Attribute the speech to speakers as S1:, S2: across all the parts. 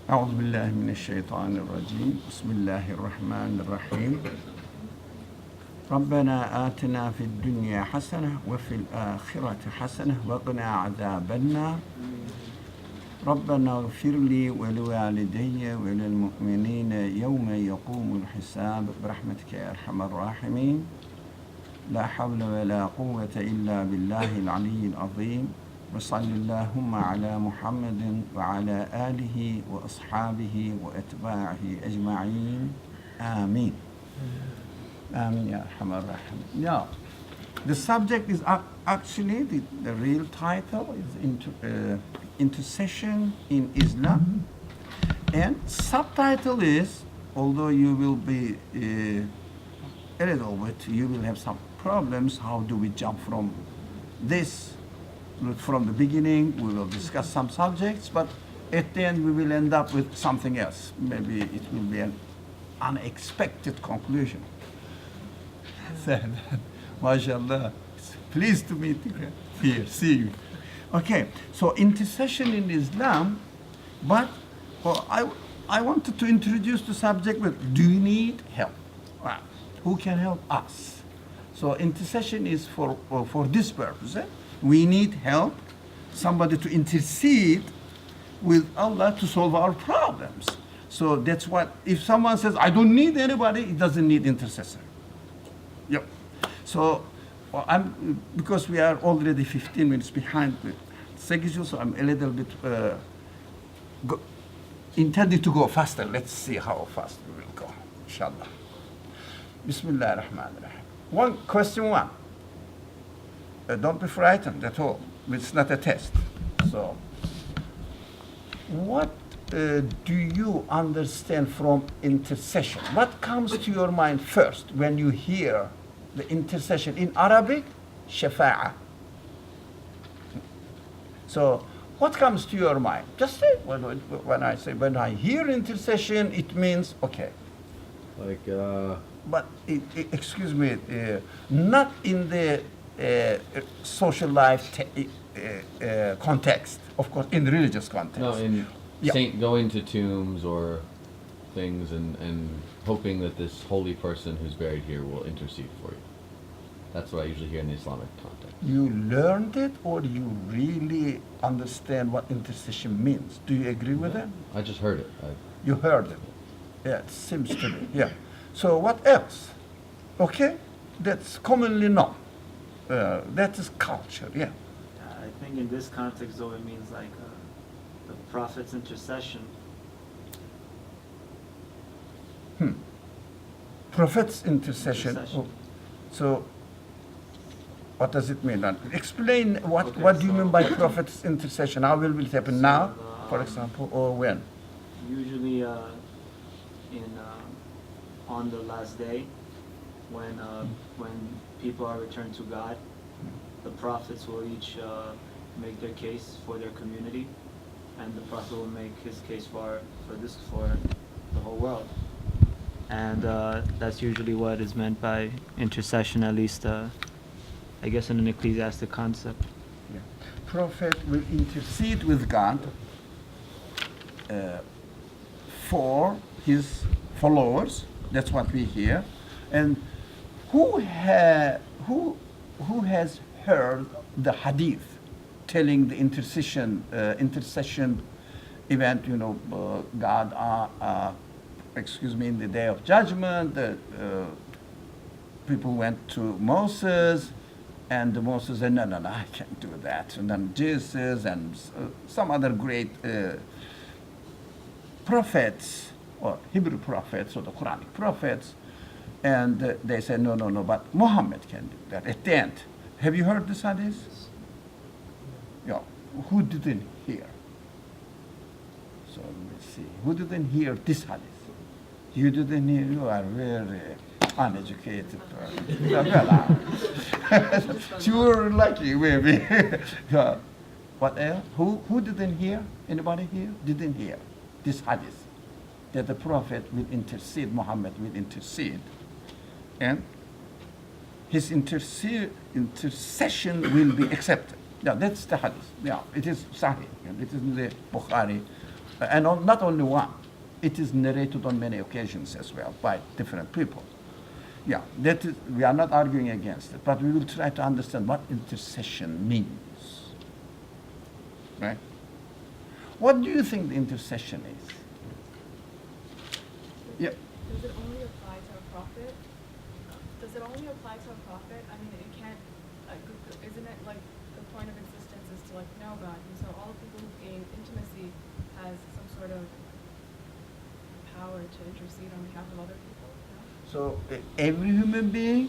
S1: أعوذ بالله من الشيطان الرجيم بسم الله الرحمن الرحيم ربنا آتنا في الدنيا حسنة وفي الآخرة حسنة وقنا عذاب النار ربنا اغفر لي ولوالدي وللمؤمنين يوم يقوم الحساب برحمتك يا أرحم الراحمين لا حول ولا قوة إلا بالله العلي العظيم وصل اللهم على محمد وعلى آله وأصحابه وأتباعه أجمعين آمين آمين يا أرحم الراحمين. Now, the subject is actually the real title is Intercession in Islam, and subtitle is, although you will be a little bit, you will have some problems. How do we jump from this? From the beginning, we will discuss some subjects, but at the end, we will end up with something else. Maybe it will be an unexpected conclusion. MashaAllah. Pleased to meet you here, see you. Okay, so intercession in Islam, but I wanted to introduce the subject with, do you need help? Well, who can help us? So intercession is for this purpose. We need help, somebody to intercede with Allah to solve our problems. So that's what, if someone says, I don't need anybody, it doesn't need intercessor. Yep. So because we are already 15 minutes behind the schedule, so I'm a little bit intended to go faster. Let's see how fast we will go, inshallah. Bismillah ar-Rahman ar-Rahim. Question one. Don't be frightened at all. It's not a test. So, what do you understand from intercession? What comes to your mind first when you hear the intercession? In Arabic, Shafa'ah. So, what comes to your mind? Just say, when I hear intercession, it means, okay.
S2: Like,
S1: but, excuse me, not in the social life context, of course, in religious context.
S2: No, in going to tombs or things and hoping that this holy person who's buried here will intercede for you. That's what I usually hear in the Islamic context.
S1: You learned it, or do you really understand what intercession means? Do you agree with that?
S2: I just heard it.
S1: You heard it. Yeah, it seems to me. Yeah. So what else? Okay, that's commonly known. That is culture, yeah.
S3: I think in this context, though, it means like the Prophet's intercession.
S1: Prophet's intercession. Oh, so, what does it mean? Explain what do you mean by Prophet's intercession? How will it happen now, for example, or when?
S3: Usually, on the last day, when people are returned to God, the prophets will each make their case for their community, and the prophet will make his case for the whole world. And that's usually what is meant by intercession, at least I guess in an ecclesiastic concept.
S1: Yeah. Prophet will intercede with God for his followers. That's what we hear. And who has heard the hadith telling the intercession event? You know, God, in the day of judgment, the people went to Moses, and Moses said, no, I can't do that. And then Jesus and some other great prophets, or Hebrew prophets, or the Qur'anic prophets, and they said, no, but Muhammad can do that at the end. Have you heard this hadith? Yeah. Who didn't hear? So let's see. Who didn't hear this hadith? You didn't hear? You are very uneducated person. You were lucky, maybe. What else? Who didn't hear? Anybody here? Didn't hear this hadith? That the Prophet will intercede, Muhammad will intercede, and his intercession will be accepted. Yeah, that's the hadith. Yeah, it is Sahih. It is in the Bukhari And not only one. It is narrated on many occasions as well by different people. Yeah, that is, we are not arguing against it, but we will try to understand what intercession means. Right? What do you think the intercession is? Yeah.
S4: Does it only apply to a prophet? Does it only apply to a prophet? I mean, it can't, isn't it like the point of existence is to like know God? And so all the people who gain intimacy has some sort of power to intercede on behalf of other people? No?
S1: So every human being,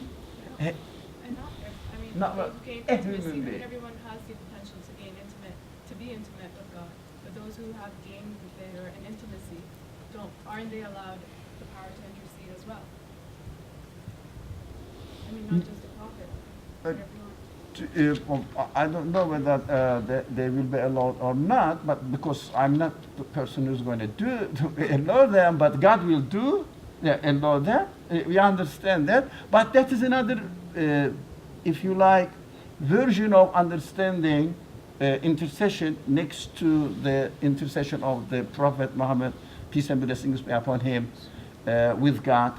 S4: And not, I mean,
S1: Not
S4: they've gained
S1: every
S4: intimacy,
S1: human
S4: I mean,
S1: being.
S4: everyone has the potential to gain intimate, to be intimate with God. But those who have gained their an intimacy, aren't they allowed the power to intercede as well? I mean, not just a prophet, but everyone.
S1: I don't know whether they will be allowed or not, but because I'm not the person who's going to allow them, but God will allow them. We understand that, but that is another, if you like, version of understanding intercession next to the intercession of the Prophet Muhammad, peace and blessings be upon him, with God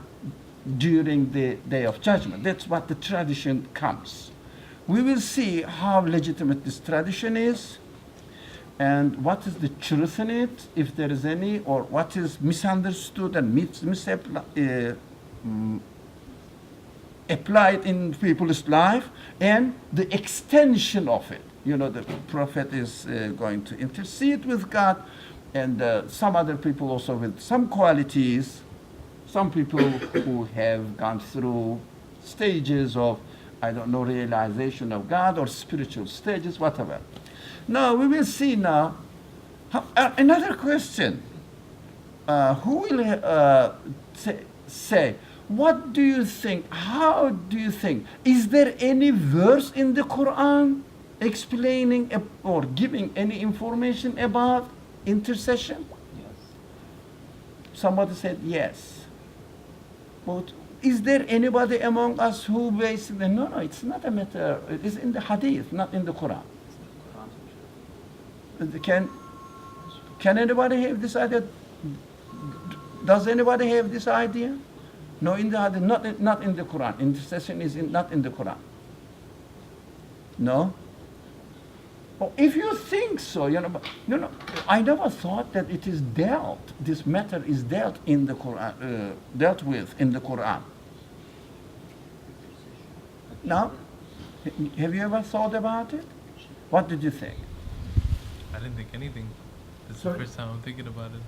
S1: during the Day of Judgment. That's what the tradition comes. We will see how legitimate this tradition is and what is the truth in it, if there is any, or what is misunderstood and applied in people's life, and the extension of it. You know, the prophet is going to intercede with God, and some other people also with some qualities, some people who have gone through stages of, I don't know, realization of God or spiritual stages, whatever. Now, we will see now, another question. Who will say, what do you think, how do you think, is there any verse in the Quran explaining or giving any information about intercession?
S3: Yes.
S1: Somebody said yes. But is there anybody among us who basically, no, it's not a matter, it is in the hadith, not in the Quran. Can anybody have this idea? Does anybody have this idea? No, in the hadith, not in the Quran. Intercession is not in the Quran. No? Well, if you think so, I never thought that it is this matter is dealt in the Quran, dealt with in the Quran. Now, have you ever thought about it? What did you think?
S5: I didn't think anything. This is
S1: Sorry?
S5: the first time I'm thinking about it.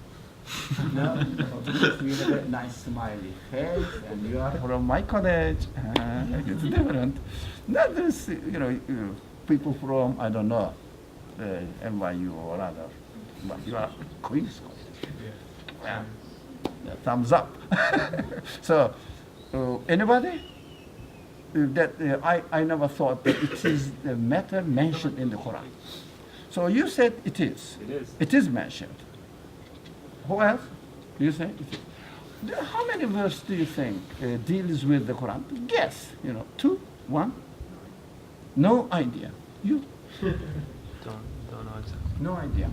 S1: No, because you have a nice smiley face and you are from my college. It's different. Not this, people from, I don't know, NYU or other, but you are Queen's College.
S5: Yeah.
S1: Yeah, thumbs up. So, anybody? I never thought that it is the matter mentioned in the Quran. So you said it is.
S3: It is.
S1: It is mentioned. Who else? You say it is. How many verses do you think deals with the Quran? Guess. 2, 1. No idea. You?
S5: Don't know exactly.
S1: No idea.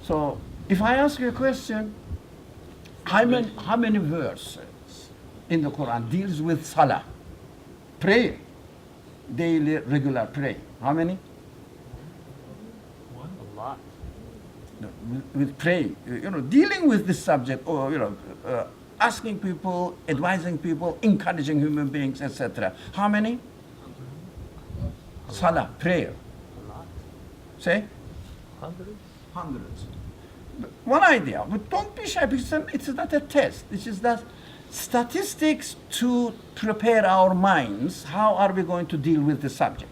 S1: So if I ask you a question, how many verses in the Quran deals with salah, prayer, daily regular prayer? How many?
S3: A lot.
S1: No, with praying, dealing with this subject, or asking people, advising people, encouraging human beings, etc. How many? Salah, prayer.
S3: A lot.
S1: Say? Hundreds. One idea, but don't be shy because it's not a test. It's just that statistics to prepare our minds. How are we going to deal with the subject?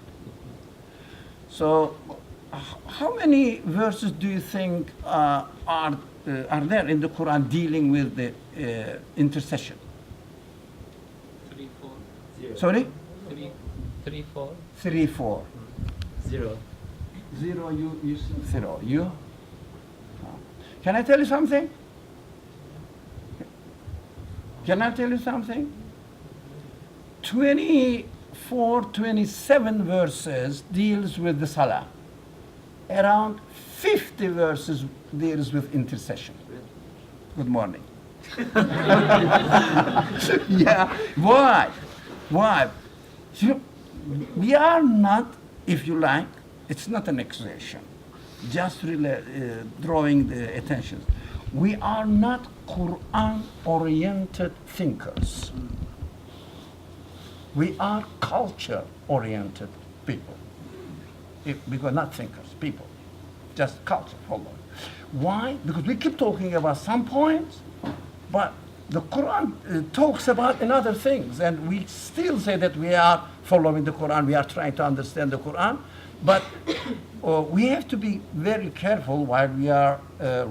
S1: So, how many verses do you think are there in the Quran dealing with the intercession?
S6: 3, 4.
S1: Sorry?
S6: 3, 4.
S1: 3, 4.
S3: 0.
S1: 0, you said 0. You? Can I tell you something? Can I tell you something? 24, 27 verses deals with the salah. around 50 verses deals with intercession. Good morning. Yeah, why? Why? So, we are not, if you like, it's not an accusation, just drawing the attention. We are not Quran-oriented thinkers. We are culture-oriented people. Because not thinkers, people. Just culture, hold on. Why? Because we keep talking about some points, but the Quran talks about another things, and we still say that we are following the Quran, we are trying to understand the Quran, but we have to be very careful while we are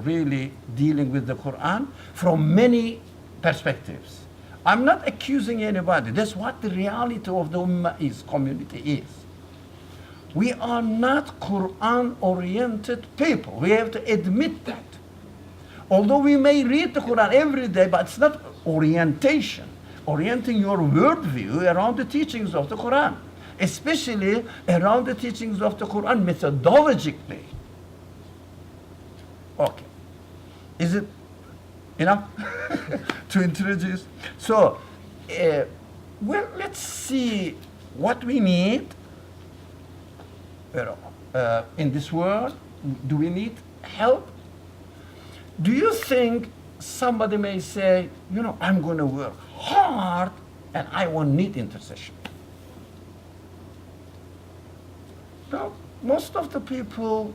S1: really dealing with the Quran from many perspectives. I'm not accusing anybody. That's what the reality of the ummah is, community is. We are not Quran-oriented people. We have to admit that. Although we may read the Quran every day, but it's not orientation. Orienting your worldview around the teachings of the Quran, especially around the teachings of the Quran methodologically. Okay. Is it enough to introduce? So, well, let's see what we need in this world. Do we need help? Do you think somebody may say, you know, I'm going to work hard and I won't need intercession? No, most of the people,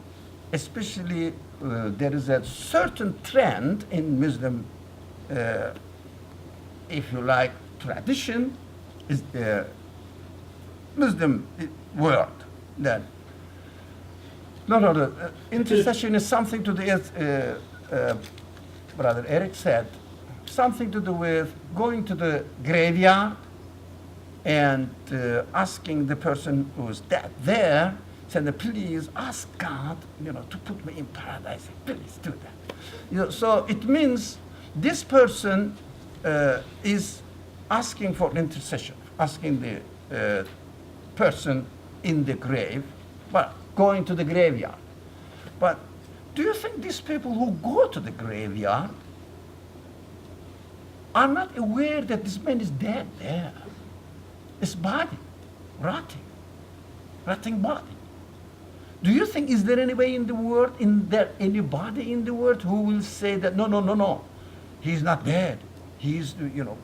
S1: especially there is a certain trend in Muslim, if you like, tradition, is the Muslim world that no, intercession is something to the Brother Eric said, something to do with going to the graveyard and asking the person who's dead there, saying, please ask God, you know, to put me in paradise. Please do that. You know, so it means this person is asking for intercession, asking the person in the grave, but going to the graveyard. But do you think these people who go to the graveyard are not aware that this man is dead there? His body, rotting body. Do you think, is there anybody in the world, anybody in the world who will say that, no, he's not dead. He's, you know,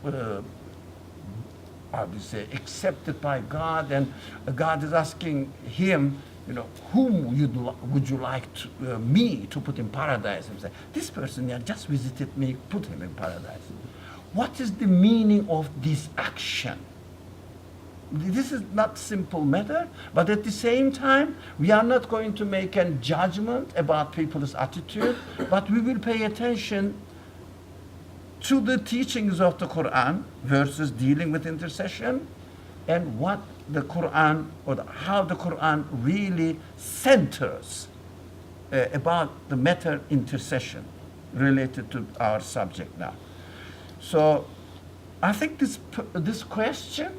S1: how do you say, accepted by God, and God is asking him, you know, whom would you like me to put in paradise? And say, this person here just visited me, put him in paradise. What is the meaning of this action? This is not simple matter, but at the same time, we are not going to make a judgment about people's attitude, but we will pay attention to the teachings of the Quran versus dealing with intercession, and what the Quran, or how the Quran really centers about the matter intercession related to our subject now. So I think this question,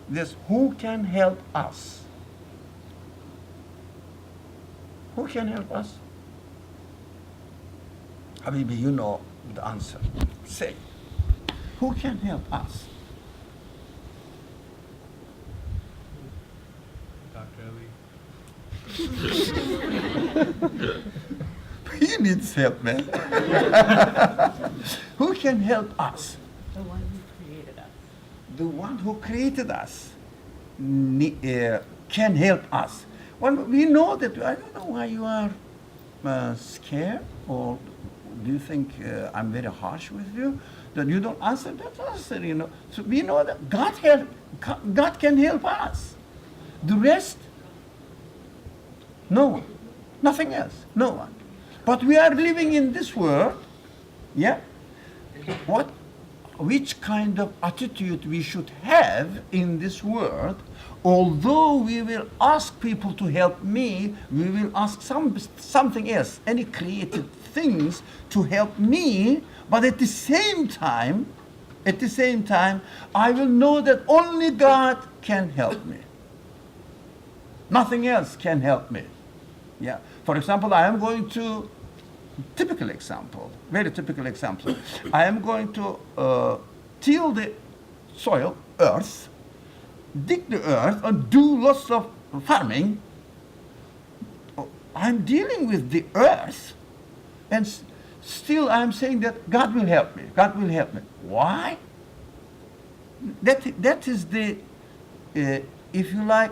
S1: this who can help us? Who can help us? Habibi, you know the answer. Say, who can help us? He needs help, man. Who can help us?
S7: The one who created us.
S1: The one who created us can help us. Well, we know that. I don't know why you are scared, or do you think I'm very harsh with you? That you don't answer that answer, you know. So we know that God can help us. The rest, no one. Nothing else. No one. But we are living in this world, yeah? Which kind of attitude we should have in this world? Although we will ask people to help me, we will ask something else, any creative things to help me, but at the same time, I will know that only God can help me. Nothing else can help me. Yeah. For example, I am going to, typical example, very typical example, I am going to till the soil, earth, dig the earth and do lots of farming. I'm dealing with the earth, and still I'm saying that God will help me. God will help me. Why? That is the, if you like,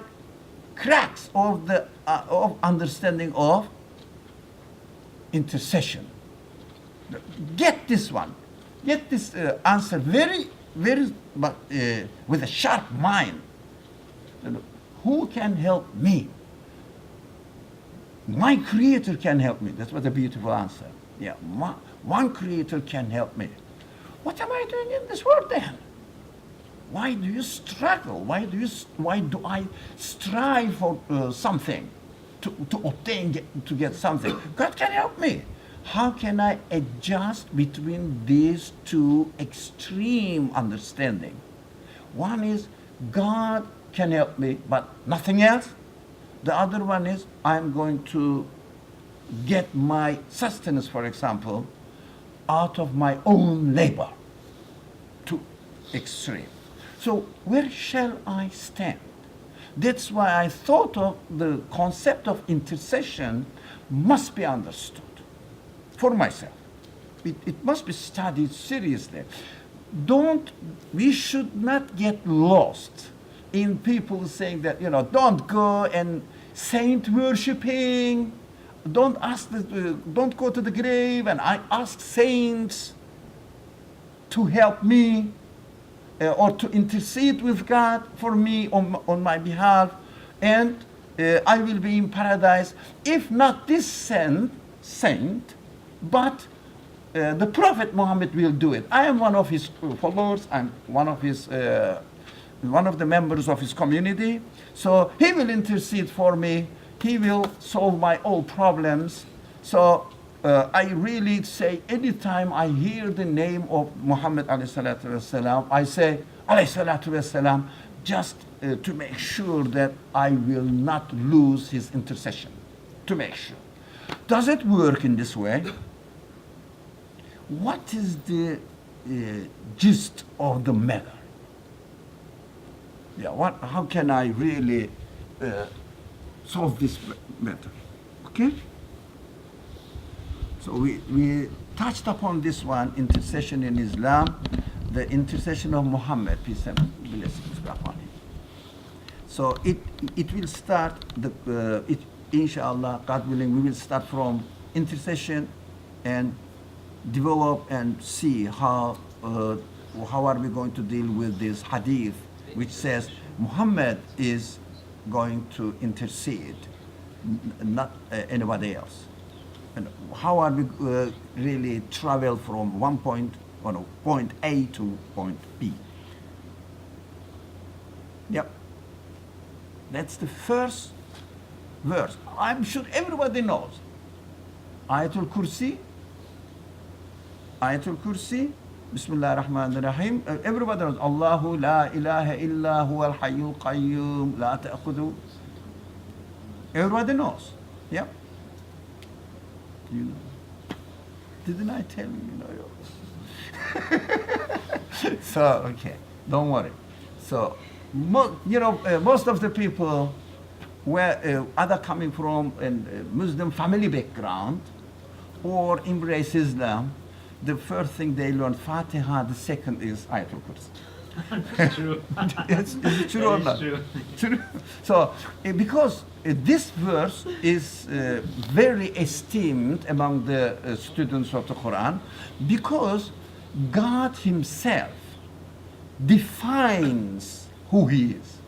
S1: cracks of the of understanding of intercession. Get this one. Get this answer very, very, but with a sharp mind. Who can help me? My Creator can help me. That's what a beautiful answer. Yeah, one Creator can help me. What am I doing in this world then? Why do you struggle? Why do I strive for something to obtain, to get something? God can help me. How can I adjust between these two extreme understanding? One is God can help me, but nothing else. The other one is I'm going to get my sustenance, for example, out of my own labor. To extreme. So where shall I stand? That's why I thought of the concept of intercession must be understood for myself. It must be studied seriously. We should not get lost in people saying that, don't go and saint worshipping, don't go to the grave and I ask saints to help me or to intercede with God for me on my behalf, and I will be in paradise. If not this saint, but the Prophet Muhammad will do it. I am one of his followers. I'm one of the members of his community. So he will intercede for me. He will solve my all problems. So I really say, anytime I hear the name of Muhammad alayhi salatu wasalam, I say alayhi salatu wasalam, just to make sure that I will not lose his intercession. To make sure. Does it work in this way? What is the gist of the matter? Yeah, how can I really solve this matter? Okay? So we touched upon this one, intercession in Islam, the intercession of Muhammad, peace and blessings be upon him. So it will start, inshallah, God willing, we will start from intercession and develop and see how are we going to deal with this hadith which says Muhammad is going to intercede, not anybody else. And how are we really travel from point A to point B? Yep. That's the first verse. I'm sure everybody knows. Ayatul Kursi, Bismillah ar-Rahman ar-Rahim. Everybody knows. Allahu la ilaha illa huwa al-hayyul qayyum la ta'khudhu. Everybody knows. Yep. You know. Didn't I tell you? So, okay, don't worry. So, most of the people were either coming from a Muslim family background or embrace Islam. The first thing they learn Fatiha, the second is Ayatul Kursi.
S3: True.
S1: Is it true or not? True. So, because this verse is very esteemed among the students of the Quran, because God Himself defines who He is.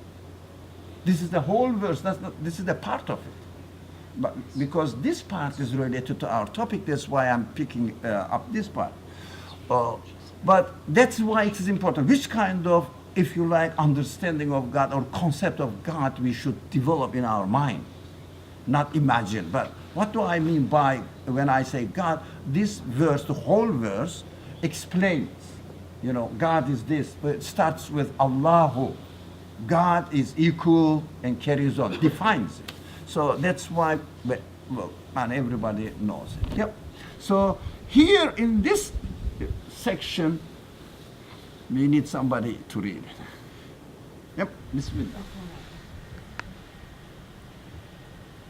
S1: This is the whole verse. This is the part of it. But because this part is related to our topic, that's why I'm picking up this part. But that's why it is important. Which kind of, if you like, understanding of God or concept of God we should develop in our mind, not imagine. But what do I mean by when I say God? This verse, the whole verse, explains. God is this. But it starts with Allahu. God is equal and carries on, defines it. So that's why well, and everybody knows it. Yep. So here in this section, we need somebody to read it. Yep, Bismillah.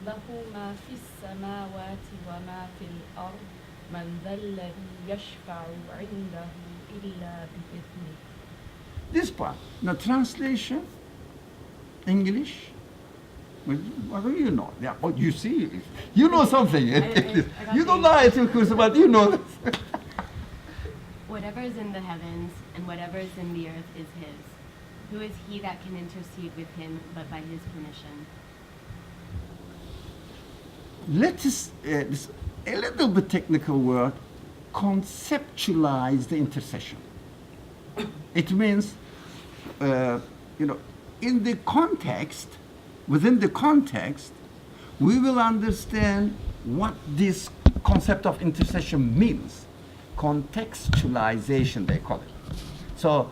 S7: له ما في السماوات وما في الأرض من ذا الذي يشفع عنده إلا بإذنه.
S1: This part. Now translation, English. What do you know? Yeah, oh, you see, you know something.
S8: I got
S1: You don't
S8: the-
S1: know Ayatul Kursi, but you know this.
S8: Whatever is in the heavens and whatever is in the earth is his. Who is he that can intercede with him but by his permission?
S1: Let us, this, a little bit technical word, conceptualize the intercession. It means, in the context, within the context, we will understand what this concept of intercession means. Contextualization, they call it. So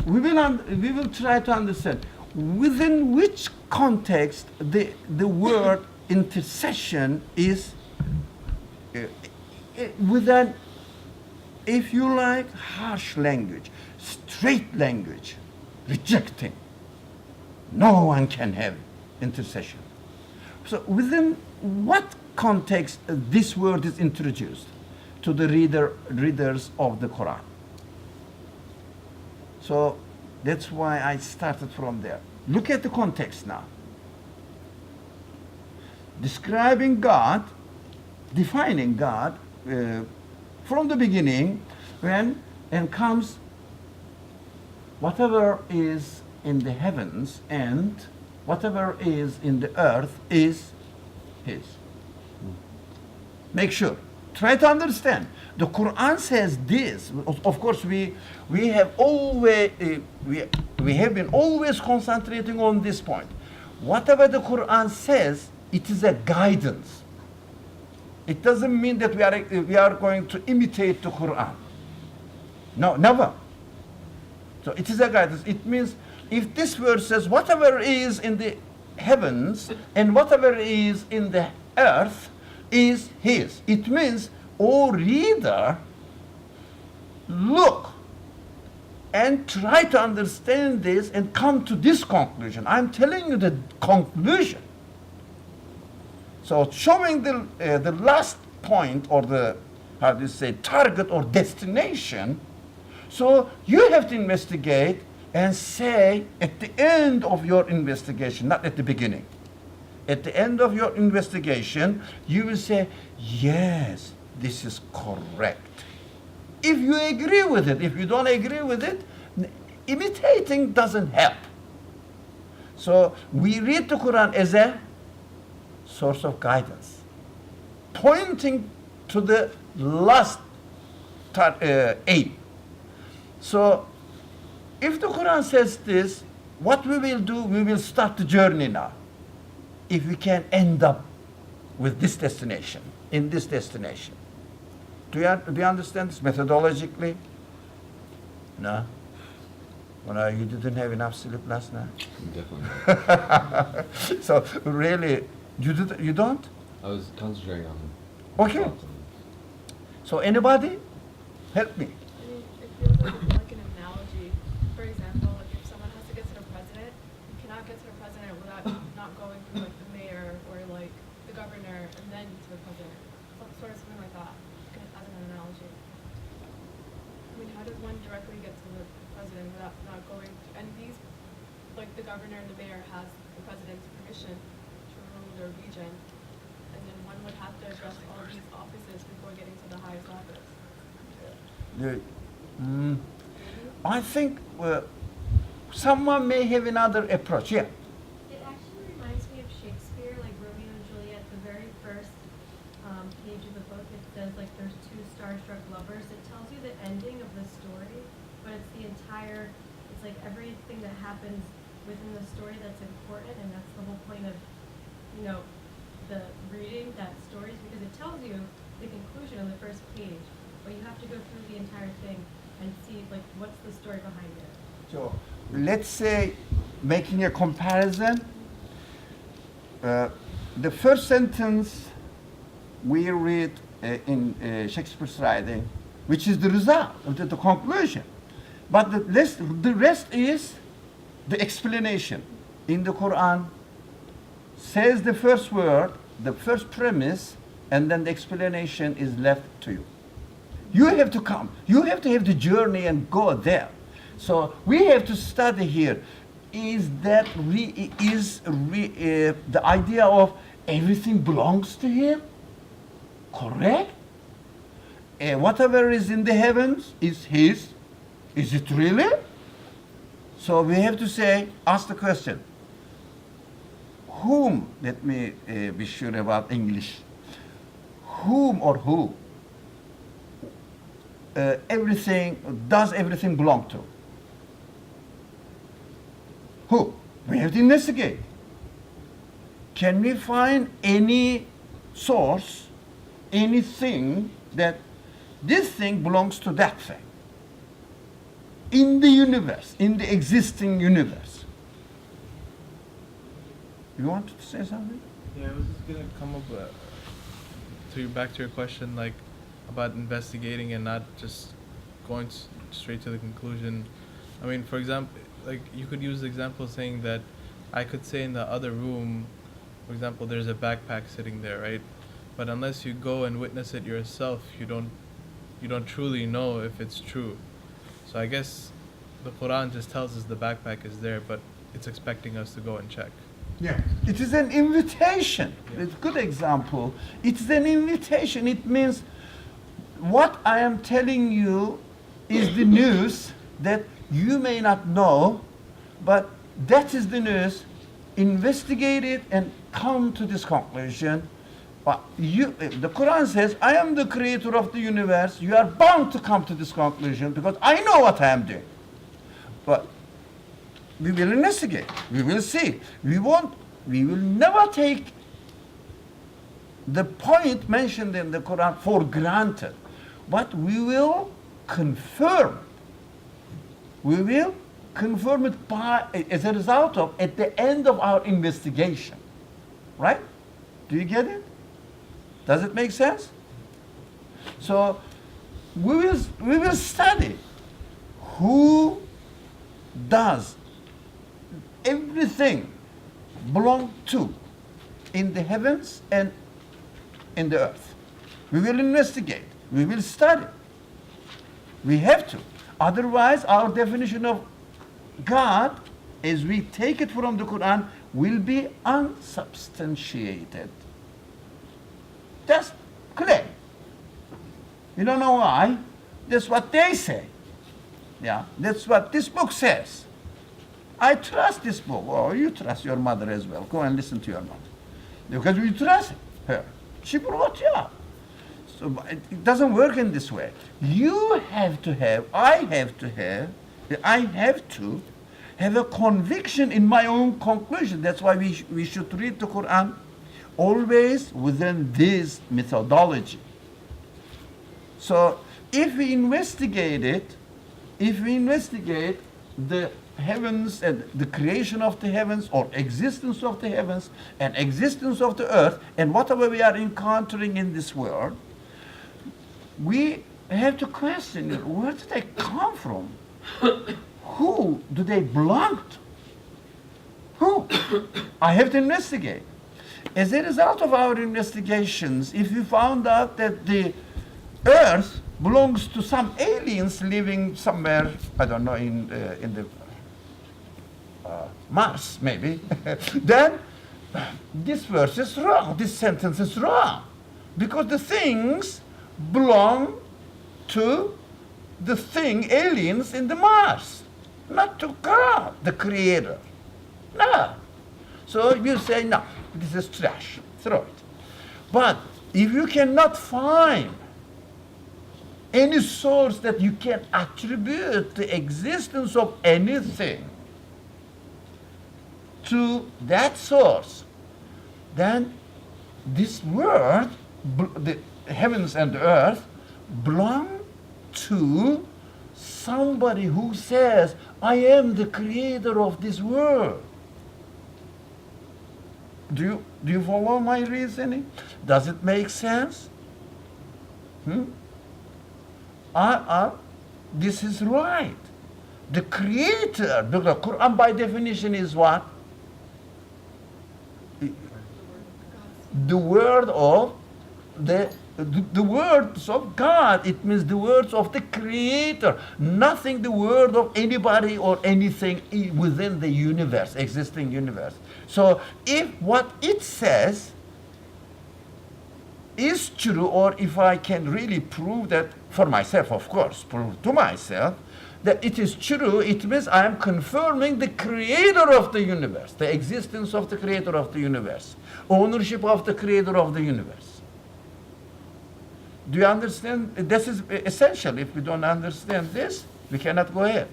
S1: we will try to understand within which context the word intercession is within, if you like, harsh language, straight language, rejecting. No one can have intercession. So within what context this word is introduced to the readers of the Quran? So that's why I started from there. Look at the context now. Describing God, defining God from the beginning, when and comes whatever is in the heavens and whatever is in the earth is his. Make sure. Try to understand. The Quran says this. Of course, we have always we have been always concentrating on this point. Whatever the Quran says, it is a guidance. It doesn't mean that we are going to imitate the Quran. No, never. So it is a guidance. It means if this verse says whatever is in the heavens and whatever is in the earth is his. It means, oh reader, look and try to understand this and come to this conclusion. I'm telling you the conclusion. So showing the last point, or the, how do you say, target or destination. So you have to investigate and say at the end of your investigation, not at the beginning. At the end of your investigation, you will say, yes, this is correct. If you agree with it, if you don't agree with it, imitating doesn't help. So we read the Quran as a source of guidance, pointing to the last aim. So if the Quran says this, what we will do, we will start the journey now. If we can end up with this destination, in this destination. Do you understand this methodologically? No? Well, you didn't have enough sleep last night?
S2: Definitely.
S1: So really, you don't?
S2: I was concentrating on.
S1: Okay.
S2: thoughts on-
S1: So anybody? Help me.
S4: I mean, it feels like an analogy. For example, like if someone has to get to the president, you cannot get to the president without not going through like the mayor or like the governor and then to the president. Sort of something like that, as an analogy. I mean, how does one directly get to the president without not going? And these, like the governor and the mayor has the president's permission to rule their region, and then one would have to address all these offices before getting to the highest office.
S1: I think someone may have another approach. Yeah.
S9: It actually reminds me of Shakespeare, like Romeo and Juliet, the very first page of the book. It says like there's two starstruck lovers. It tells you the ending of the story, but it's the entire, it's like everything that happens within the story that's important, and that's the whole point of, the reading that stories, because it tells you the conclusion on the first page, but you have to go through the entire thing and see like what's the story behind it.
S1: So let's say, making a comparison, the first sentence we read in Shakespeare's writing, which is the result of the conclusion. But the rest is the explanation. In the Quran, says the first word, the first premise, and then the explanation is left to you. You have to come. You have to have the journey and go there. So we have to study here. Is that the idea of everything belongs to Him? Correct? Whatever is in the heavens is His. Is it really? So we have to ask the question, whom, let me be sure about English, whom or who does everything belong to? Who? We have to investigate. Can we find any source, anything that this thing belongs to that thing? In the universe, in the existing universe. You want to say something?
S5: Yeah, I was just gonna come up back to your question, like about investigating and not just going straight to the conclusion. I mean, for example, like you could use the example saying that I could say in the other room, for example, there's a backpack sitting there, right? But unless you go and witness it yourself, you don't truly know if it's true. So I guess the Quran just tells us the backpack is there, but it's expecting us to go and check.
S1: Yeah. It is an invitation.
S5: Yeah.
S1: It's a good example. It's an invitation. It means what I am telling you is the news that you may not know, but that is the news. Investigate it and come to this conclusion. The Quran says, I am the creator of the universe. You are bound to come to this conclusion because I know what I am doing. But we will investigate. We will see. We will never take the point mentioned in the Quran for granted. But we will confirm. We will confirm it as a result of, at the end of our investigation. Right? Do you get it? Does it make sense? So we will study who does everything belong to in the heavens and in the earth. We will investigate. We will study. We have to. Otherwise, our definition of God, as we take it from the Quran, will be unsubstantiated. That's clear. You don't know why? That's what they say. Yeah, that's what this book says. I trust this book. Oh, you trust your mother as well. Go and listen to your mother. Because you trust her. She brought you up. So it doesn't work in this way. You have to have, I have to have a conviction in my own conclusion. That's why we should read the Quran always within this methodology. So if we investigate the heavens and the creation of the heavens, or existence of the heavens and existence of the earth, and whatever we are encountering in this world, we have to question, where do they come from? Who do they belong to? Who? I have to investigate. As a result of our investigations, if we found out that the earth belongs to some aliens living somewhere, I don't know, in the Mars, maybe, then this verse is wrong, this sentence is wrong. Because the things belong to the aliens in the Mars, not to God, the Creator. No. So you say, no, this is trash, throw it. But if you cannot find any source that you can attribute the existence of anything to that source, then this world, the heavens and the earth, belong to somebody who says, I am the creator of this world. Do Do you follow my reasoning? Does it make sense? This is right. The creator, the Quran by definition is what? The word of the words of God. It means the words of the creator, nothing the word of anybody or anything within the universe, existing universe. So if what it says is true, or if I can really prove that for myself, of course, prove to myself that it is true, it means I am confirming the creator of the universe, the existence of the creator of the universe, ownership of the creator of the universe. Do you understand? This is essential. If we don't understand this, we cannot go ahead.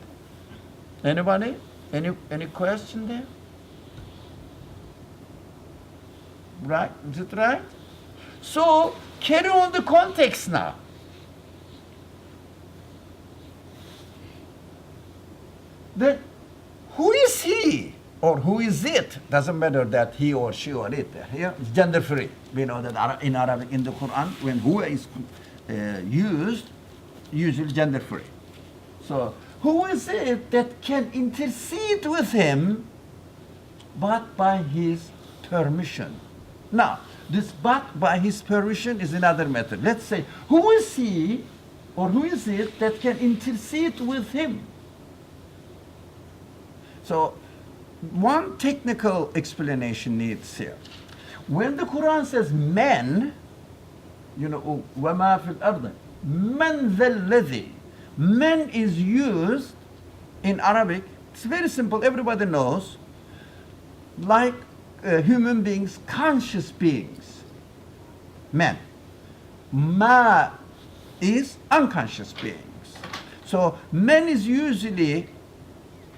S1: Anybody? Any question there? Right? Is it right? So, carry on the context now. Then, who is he or who is it? Doesn't matter that he or she or it. Here, it's gender free. We know that in Arabic, in the Quran, when who is used, usually gender free. So, who is it that can intercede with him, but by his permission? Now, this but by his permission is another method. Let's say, who is he or who is it that can intercede with him? So, one technical explanation needs here. When the Quran says men, you know, وَمَا فِي الْأَرْضِ مَنْ ذَا الَّذِي, men is used in Arabic. It's very simple, everybody knows, like human beings, conscious beings, men. Ma is unconscious beings. So men is usually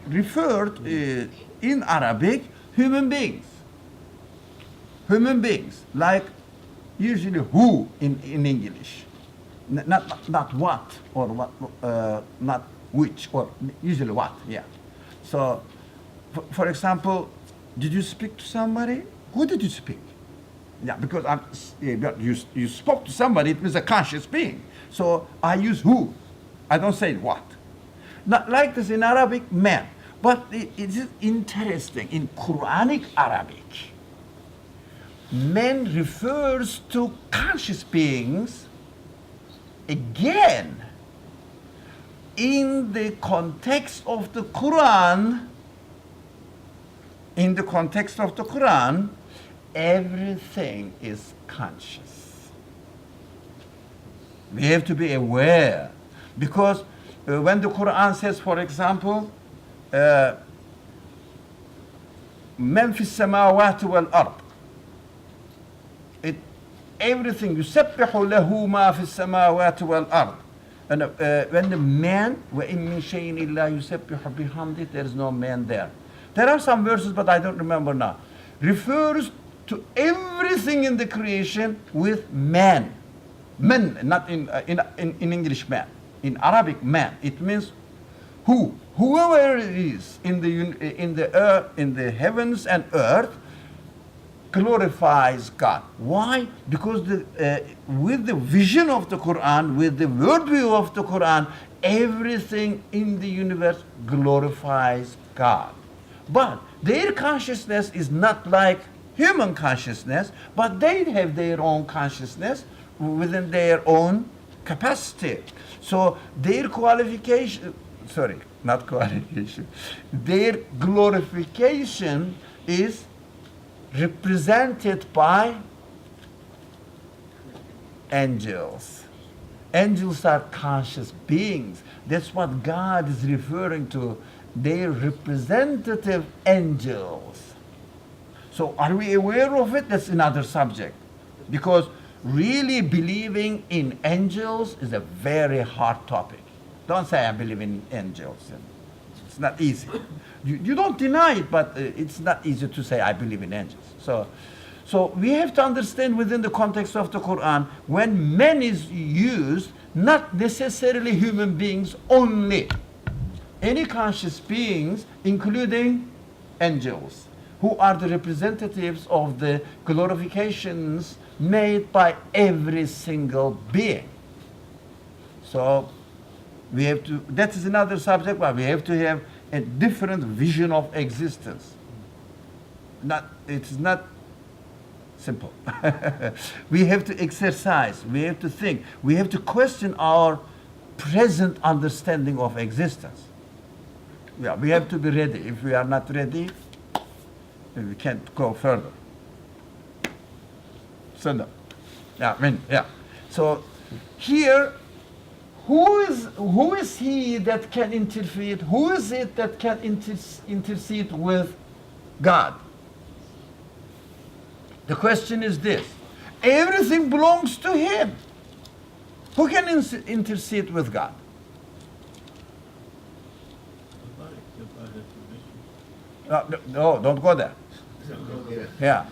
S1: referred in Arabic, human beings. Human beings, like usually who in English. Not what or what, not which, or usually what, yeah. So, for example, did you speak to somebody? Who did you speak? Yeah, because you spoke to somebody, it means a conscious being. So I use who. I don't say what. Not like this in Arabic, man. But it is interesting, in Qur'anic Arabic, men refers to conscious beings again in the context of the Quran. In the context of the Quran, everything is conscious. We have to be aware, because when the Quran says, for example, من في السماوات والأرض, everything يسبح له ما في السماوات والأرض. And when the man, وإن من شيء إلا يسبح بحمده, there is no man there. There are some verses, but I don't remember now. Refers to everything in the creation with man. Man, not in English man. In Arabic, man. It means who. Whoever it is in the earth, in the heavens and earth, glorifies God. Why? Because with the vision of the Quran, with the worldview of the Quran, everything in the universe glorifies God. But their consciousness is not like human consciousness, but they have their own consciousness within their own capacity. So their qualification, not qualification, their glorification is represented by angels. Angels are conscious beings. That's what God is referring to. They're representative angels. So are we aware of it? That's another subject. Because really believing in angels is a very hard topic. Don't say I believe in angels. It's not easy. You don't deny it, but it's not easy to say I believe in angels. So we have to understand within the context of the Quran, when men is used, not necessarily human beings only. Any conscious beings, including angels. who are the representatives of the glorifications made by every single being. So we have to, that is another subject, but we have to have a different vision of existence. It's not simple. We have to exercise, we have to think, we have to question our present understanding of existence. Yeah, we have to be ready. If we are not ready, we can't go further. So no. Yeah. So here, who is he that can interfere? Who is it that can intercede with God? The question is this: everything belongs to him. Who can intercede with God? No, don't go there. Yeah,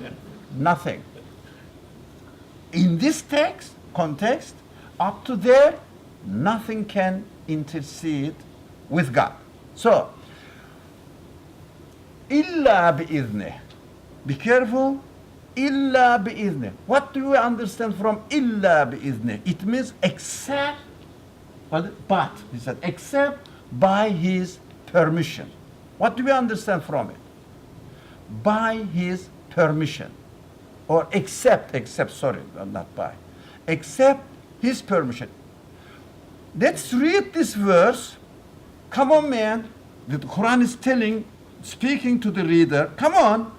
S1: nothing. In this context, up to there, nothing can intercede with God. So, illa bi'idhnih. Be careful. Illa bi'idhnih. What do we understand from illa bi'idhnih? It means except, but, he said, except by his permission. What do we understand from it? By his permission. Or except, sorry, not by. Except his permission. Let's read this verse. Come on, man. The Quran is speaking to the reader. Come on,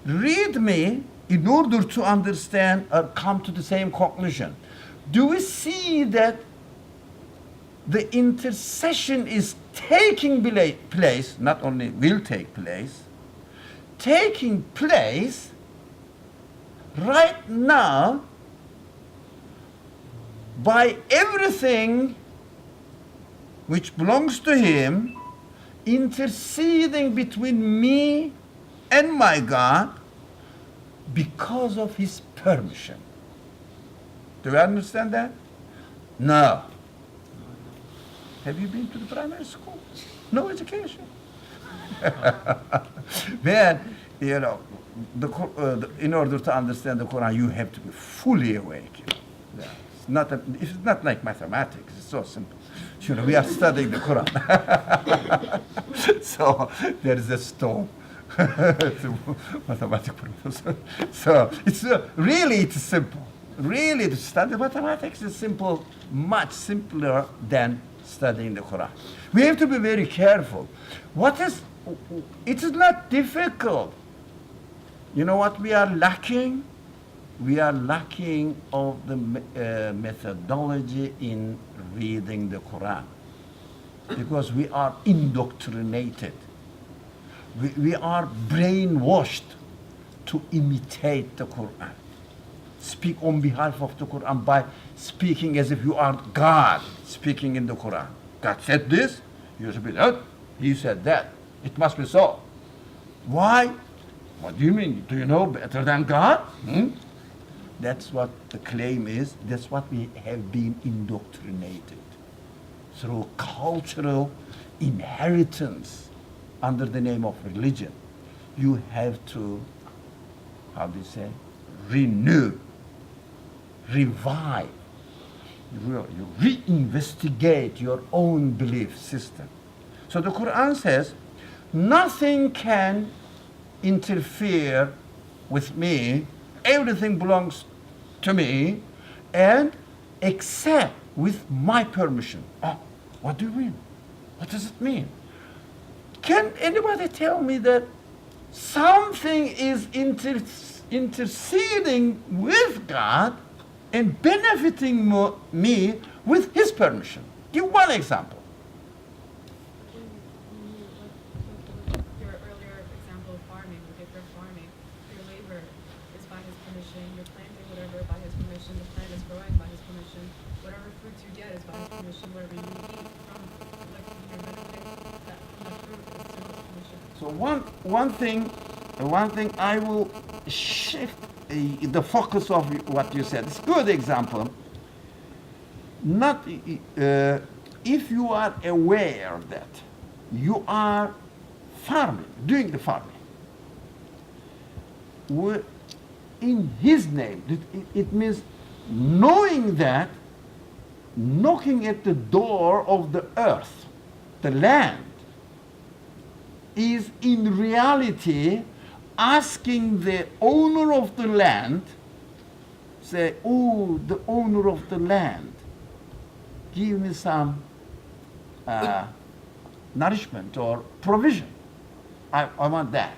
S1: read me in order to understand or come to the same conclusion. Do we see that the intercession is taking place, not only will take place, taking place right now by everything which belongs to him, interceding between me and my God because of his permission. Do you understand that? No. Have you been to the primary school? No education. Man, you know, in order to understand the Quran, you have to be fully awake. Yeah. It's not like mathematics. It's so simple. You know, we are studying the Quran. So there is a storm. Mathematics professor. So it's it's simple. Really, to study mathematics is simple, much simpler than studying the Quran. We have to be very careful. It is not difficult. You know what we are lacking? We are lacking of the methodology in reading the Quran, because we are indoctrinated. We are brainwashed to imitate the Quran. Speak on behalf of the Quran by speaking as if you are God speaking in the Quran. God said this, you should be that. He said that. It must be so. Why? What do you mean? Do you know better than God? That's what the claim is. That's what we have been indoctrinated through cultural inheritance under the name of religion. You have to, how do you say, renew, revive, you reinvestigate your own belief system. So the Quran says, nothing can interfere with me, everything belongs to me, and except with my permission. Oh, what do you mean? What does it mean? Can anybody tell me that something is interceding with God and benefiting me with his permission? Give one example.
S4: Your earlier example of farming, if you're farming, your labor is by his permission, you're planting whatever by his permission, the plant is growing by his permission, whatever fruits you get is by his permission, whatever you eat from, like, your benefit, that fruit is through his permission.
S1: So one thing I will shift the focus of what you said. It's a good example. Not if you are aware that you are farming, doing the farming, in his name. It means knowing that, knocking at the door of the earth, the land, is in reality asking the owner of the land, say, oh, the owner of the land, give me some nourishment or provision. I want that.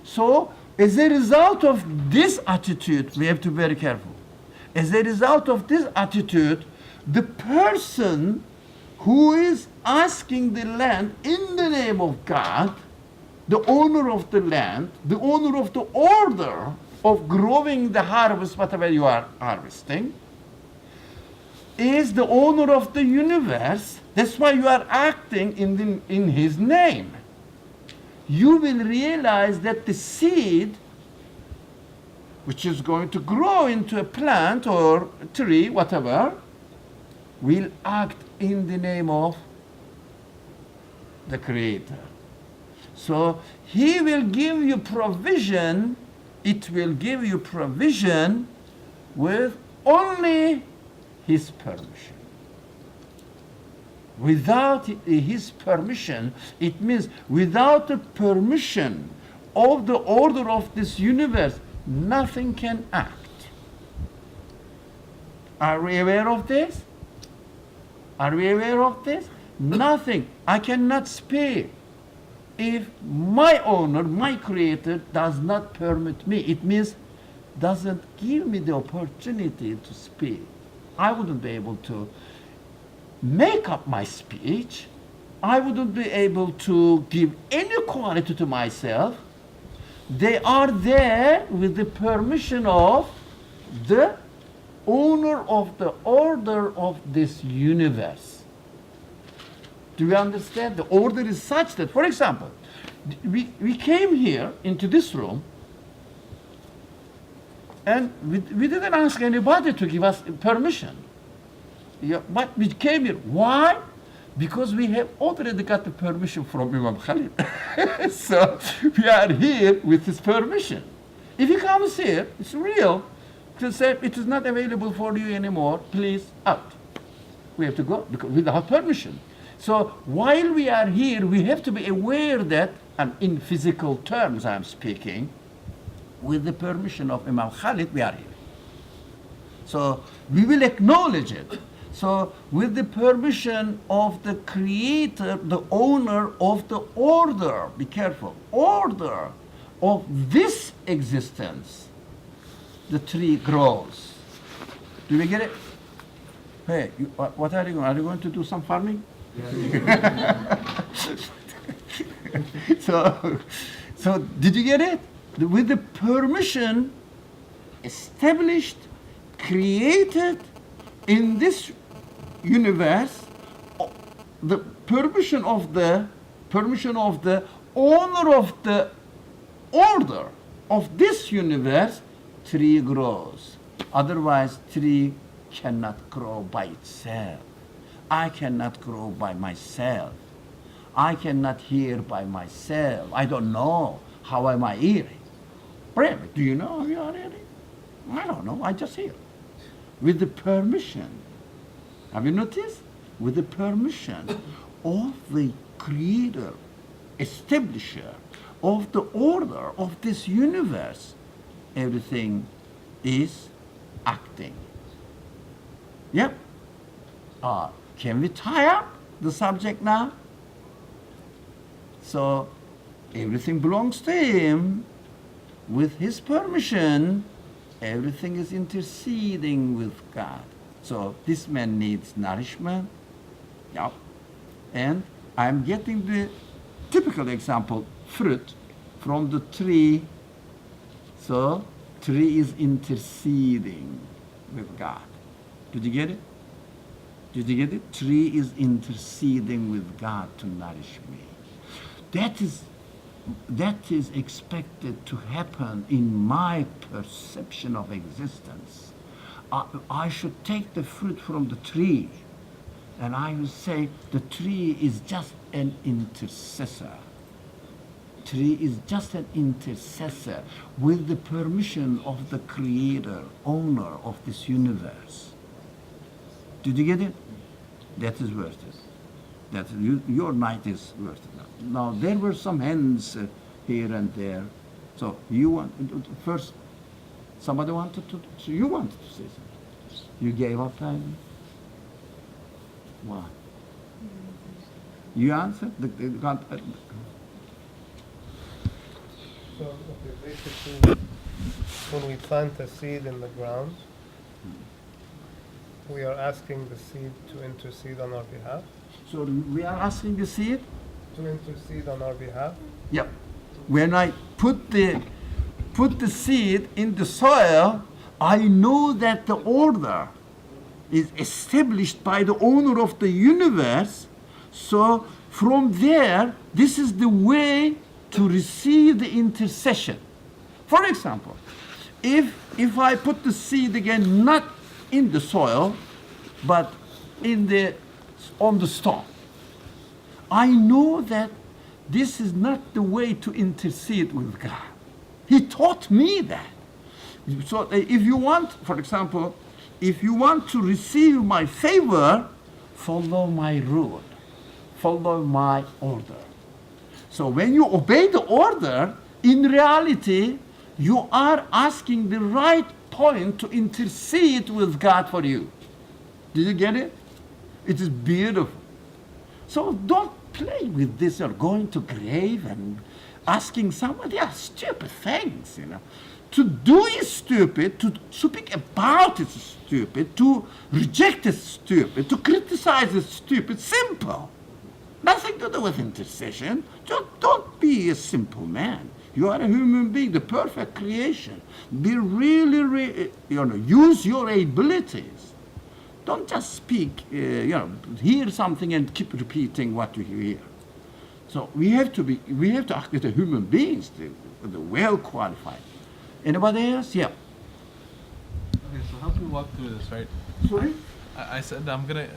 S1: So, as a result of this attitude, we have to be very careful. As a result of this attitude, the person who is asking the land in the name of God, the owner of the land, the owner of the order of growing the harvest, whatever you are harvesting, is the owner of the universe. That's why you are acting in his name. You will realize that the seed, which is going to grow into a plant or a tree, whatever, will act in the name of the Creator. So he will give you provision, it will give you provision with only his permission. Without his permission, it means without the permission of the order of this universe, nothing can act. Are we aware of this? Are we aware of this? Nothing. I cannot speak if my owner, my creator, does not permit me. It means doesn't give me the opportunity to speak. I wouldn't be able to make up my speech. I wouldn't be able to give any quality to myself. They are there with the permission of the owner of the order of this universe. Do you understand? The order is such that, for example, we came here into this room and we didn't ask anybody to give us permission. Yeah, but we came here. Why? Because we have already got the permission from Imam Khalid. So we are here with his permission. If he comes here, it's real. To say it is not available for you anymore, please out. We have to go because without permission. So while we are here, we have to be aware that, and in physical terms I'm speaking, with the permission of Imam Khalid, we are here. So we will acknowledge it. So with the permission of the creator, the owner of the order, be careful, order of this existence, the tree grows. Do we get it? Hey, what are you going? Are you going to do some farming? Yeah. So did you get it? With the permission established, created in this universe, the permission of the owner of the order of this universe, tree grows. Otherwise, tree cannot grow by itself. I cannot grow by myself. I cannot hear by myself. I don't know. How am I hearing? Really? Do you know how you are hearing? I don't know. I just hear. With the permission. Have you noticed? With the permission of the creator, establisher of the order of this universe, everything is acting. Yep. Can we tie up the subject now? So everything belongs to him. With his permission, everything is interceding with God. So this man needs nourishment. Yep. And I'm getting the typical example, fruit from the tree. So tree is interceding with God. Did you get it? Did you get it? Tree is interceding with God to nourish me. That is expected to happen in my perception of existence. I should take the fruit from the tree, and I will say the tree is just an intercessor. tree is just an intercessor with the permission of the creator, owner of this universe. Did you get it? That is worth it. Your night is worth it. Now, there were some hands here and there. So you want, first, somebody wanted to, so you wanted to say something. You gave up time. Why? You answered?
S10: So, okay, basically, when we plant a seed in the ground, we are asking the seed to intercede on our behalf.
S1: So we are asking the seed?
S10: To intercede on our behalf.
S1: Yep. When I put the seed in the soil, I know that the order is established by the owner of the universe. So from there, this is the way to receive the intercession. For example, if I put the seed again not in the soil, but on the stone, I know that this is not the way to intercede with God. He taught me that. So if you want, for example, if you want to receive my favor, follow my rule, follow my order. So when you obey the order, in reality, you are asking the right point to intercede with God for you. Did you get it? It is beautiful. So don't play with this or going to grave and asking somebody else stupid things, you know. To do is stupid, to speak about it is stupid, to reject is stupid, to criticize is stupid, simple. Nothing to do with intercession. Just don't be a simple man. You are a human being, the perfect creation. Be really, use your abilities. Don't just speak, hear something and keep repeating what you hear. So we have to act as human beings, the well qualified. Anybody else? Yeah.
S5: Okay, so help me walk through this, right?
S1: Sorry?
S5: I said I'm gonna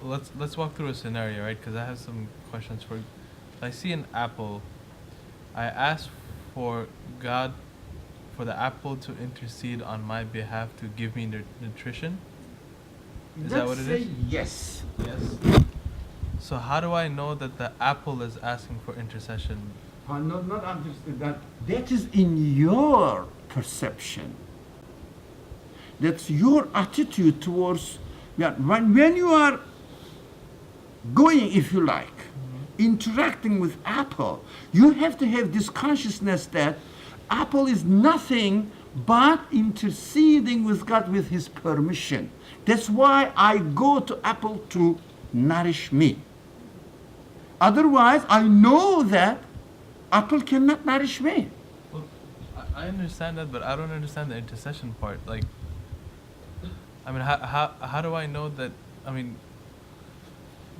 S5: let's walk through a scenario, right? Because I have some questions for. I see an apple. I ask for God, for the apple to intercede on my behalf to give me nutrition. Is that what it is?
S1: Yes.
S5: Yes. So how do I know that the apple is asking for intercession?
S1: Not understand that. That is in your perception. That's your attitude towards. When you are going, if you like, interacting with Apple, you have to have this consciousness that Apple is nothing but interceding with God with his permission. That's why I go to Apple to nourish me. Otherwise, I know that Apple cannot nourish me.
S5: Well, I understand that, but I don't understand the intercession part. Like, I mean, how do I know that? I mean,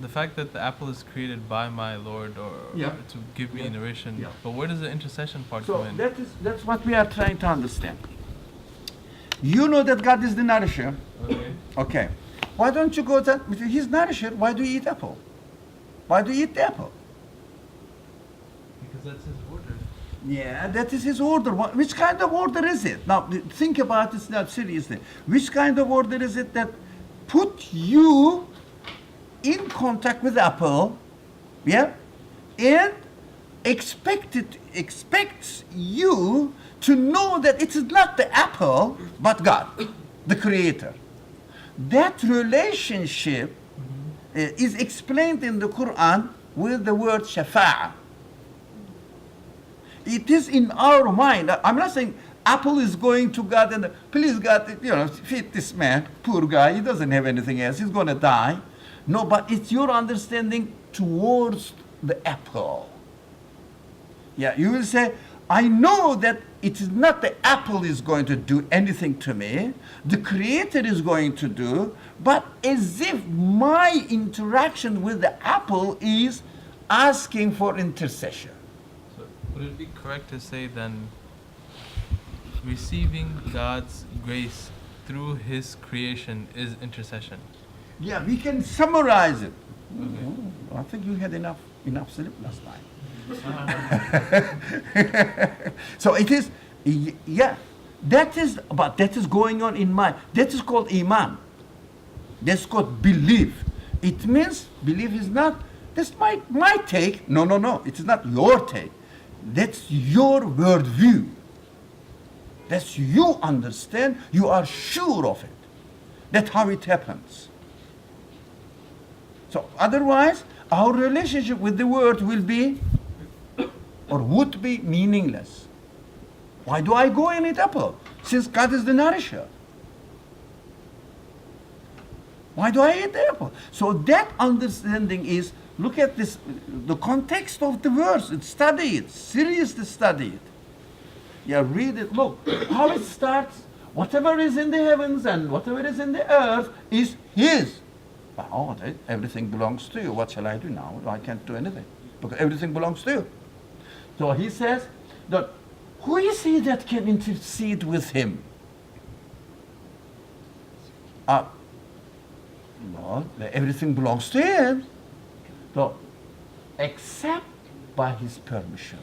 S5: the fact that the apple is created by my Lord or to give me nourishment.
S1: Yeah.
S5: But where does the intercession part
S1: So
S5: come in?
S1: that's what we are trying to understand. You know that God is the nourisher.
S5: Okay.
S1: Okay. Why don't you go that he's nourisher? Why do you eat apple? Why do you eat the apple?
S5: Because that's his order.
S1: Yeah, that is his order. Which kind of order is it? Now, think about it now seriously. Which kind of order is it that put you in contact with apple, and expects you to know that it is not the apple, but God, the creator. That relationship is explained in the Qur'an with the word Shafa'ah. It is in our mind. I'm not saying apple is going to God and please God, feed this man, poor guy, he doesn't have anything else, he's going to die. No, but it's your understanding towards the apple. Yeah, you will say, I know that it is not the apple is going to do anything to me, the creator is going to do, but as if my interaction with the apple is asking for intercession.
S5: So would it be correct to say then receiving God's grace through his creation is intercession?
S1: Yeah, we can summarize it.
S5: Okay.
S1: I think you had enough sleep last night. So it is, yeah, that is, but that is going on in mind. That is called iman. That's called belief. It means belief is not, that's my take. No, no, no. It is not your take. That's your worldview. That's you understand. You are sure of it. That's how it happens. So otherwise, our relationship with the world will be or would be meaningless. Why do I go and eat apple? Since God is the nourisher. Why do I eat the apple? So that understanding is, look at this, the context of the verse. Study it, seriously study it. Yeah, read it. Look how it starts. Whatever is in the heavens and whatever is in the earth is His. Oh, everything belongs to you. What shall I do now? I can't do anything because everything belongs to you. So he says that who is he that can intercede with him? No, everything belongs to him. So, except by his permission.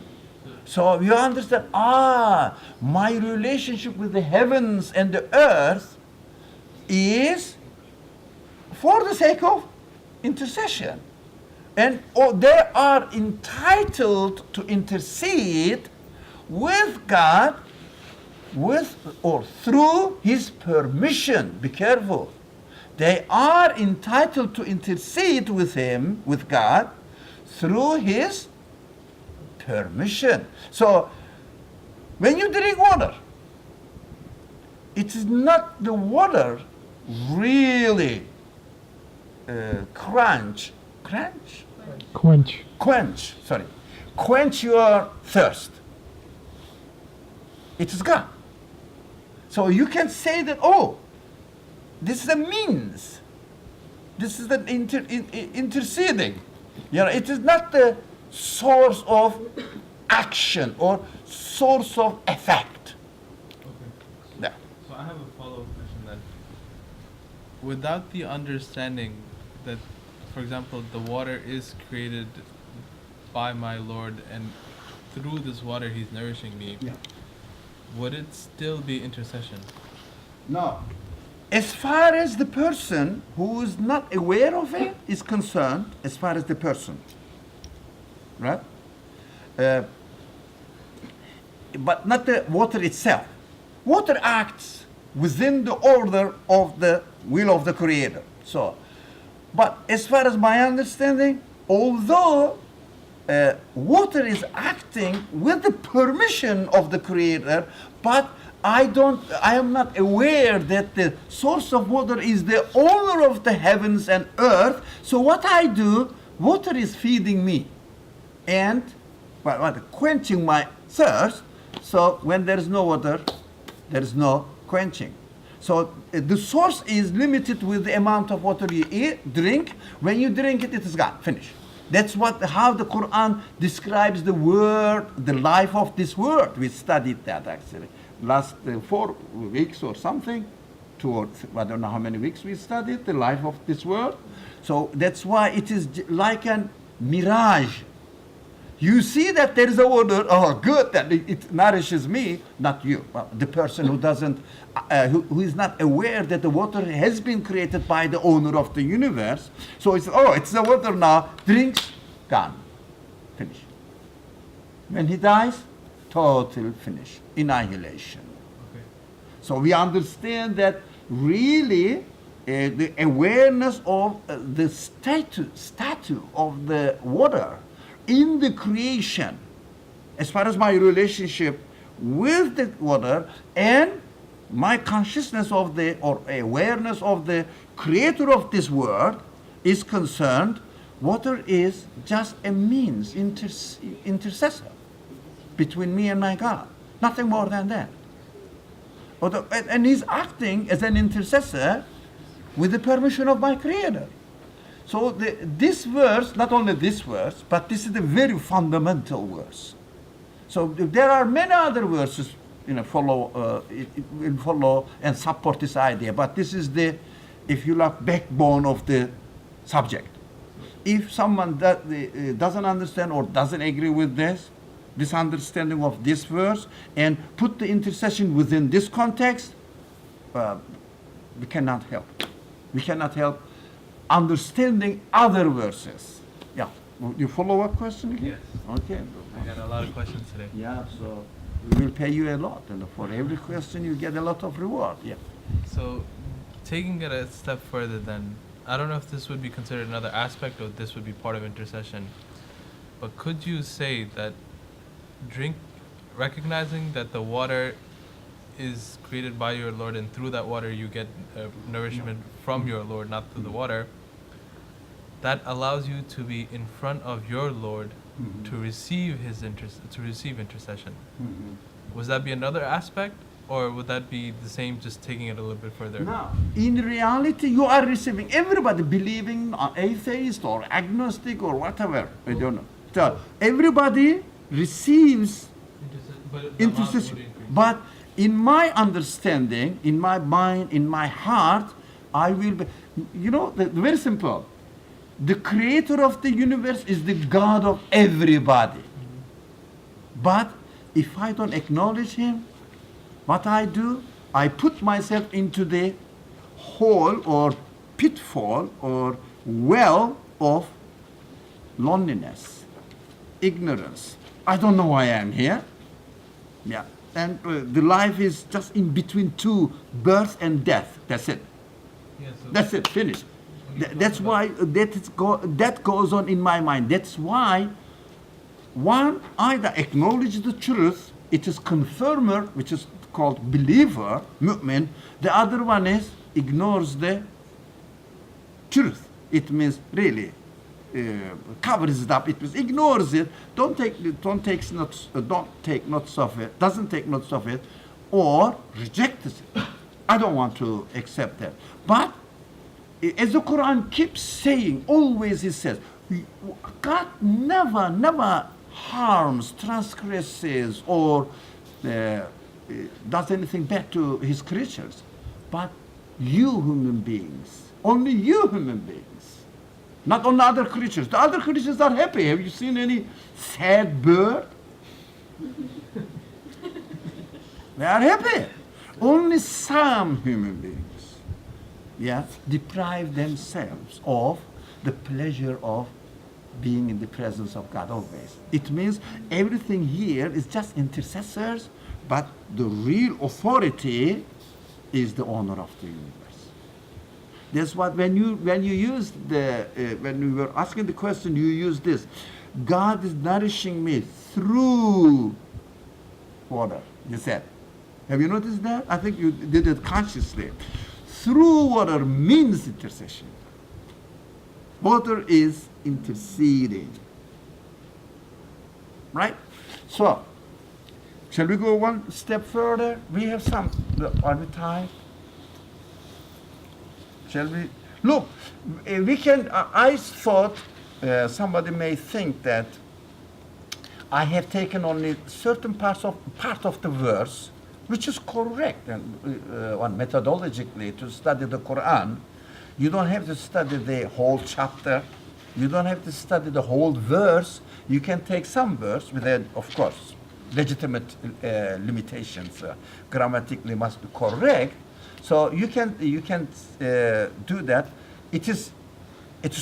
S1: So you understand, my relationship with the heavens and the earth is for the sake of intercession. And they are entitled to intercede with God with or through his permission. Be careful. They are entitled to intercede with him, with God, through his permission. So when you drink water, it is not the water really quench your thirst. It is God. So you can say that, this is a means. This is an interceding. It is not the source of action or source of effect.
S5: Okay.
S1: Yeah.
S5: So I have a follow-up question then. Without the understanding that, for example, the water is created by my Lord and through this water He's nourishing me, would it still be intercession?
S1: No. As far as the person who is not aware of it is concerned, as far as the person, right? But not the water itself. Water acts within the order of the will of the Creator. So, but as far as my understanding, although water is acting with the permission of the Creator, but I am not aware that the source of water is the owner of the heavens and earth. So what I do, water is feeding me and quenching my thirst. So when there is no water, there is no quenching. So the source is limited with the amount of water you drink. When you drink it, it is gone, finished. That's how the Qur'an describes the word, the life of this world. We studied that actually. Last 4 weeks or something, I don't know how many weeks we studied the life of this world. So that's why it is like a mirage. You see that there is a water, good, that it nourishes me, not you. Well, the person who doesn't, who is not aware that the water has been created by the owner of the universe. So it's, it's the water now, drinks, gone, finish. When he dies, total finish, annihilation.
S5: Okay.
S1: So we understand that really the awareness of the status of the water in the creation, as far as my relationship with the water and my consciousness of or awareness of the creator of this world is concerned, water is just a means, intercessor between me and my God. Nothing more than that. And he's acting as an intercessor with the permission of my Creator. So this verse, not only this verse, but this is the very fundamental verse. So there are many other verses, follow and support this idea. But this is the, if you like, backbone of the subject. if someone that doesn't understand or doesn't agree with this understanding of this verse, and put the intercession within this context, we cannot help. We cannot help understanding other verses. Yeah. You follow up question again?
S5: Yes.
S1: Okay.
S5: I got a lot of questions today.
S1: Yeah, so we will pay you a lot, and for every question you get a lot of reward. Yeah.
S5: So, taking it a step further, then, I don't know if this would be considered another aspect or this would be part of intercession, but could you say that recognizing that the water is created by your Lord, and through that water you get nourishment from your Lord, not through the water, that allows you to be in front of your Lord to receive intercession? Would that be another aspect, or would that be the same, just taking it a little bit further?
S1: No, in reality, you are receiving, everybody believing, atheist or agnostic or whatever, I don't know. So everybody receives intercession. But in my understanding, in my mind, in my heart, I will be, very simple. The creator of the universe is the God of everybody. But if I don't acknowledge him, what I do, I put myself into the hole or pitfall or well of loneliness, ignorance. I don't know why I am here. Yeah. And the life is just in between two, birth and death. That's it.
S5: Yeah, so
S1: That's it. Finished. That's why that goes on in my mind. That's why one either acknowledge the truth, it is confirmer, which is called believer, mu'min. The other one is ignores the truth. It means really covers it up. It means ignores it. Don't take notes of it. Doesn't take notes of it, or rejects it. I don't want to accept that. But as the Quran keeps saying, always it says, God never harms, transgresses, or does anything bad to his creatures. But you human beings, only you human beings, not only other creatures. The other creatures are happy. Have you seen any sad bird? They are happy. Only some human beings, deprive themselves of the pleasure of being in the presence of God always. It means everything here is just intercessors, but the real authority is the owner of the universe. That's what when you use when we were asking the question, you use this. God is nourishing me through water. You said. Have you noticed that? I think you did it consciously. Through water means intercession. Water is interceding. Right? So, shall we go one step further? We have some. Are we tired? Shall we? Look, we can. I thought somebody may think that I have taken only certain part of the verse, which is correct, and methodologically to study the Quran, you don't have to study the whole chapter. You don't have to study the whole verse. You can take some verse with, of course, legitimate limitations. Grammatically must be correct. So you can do that. It is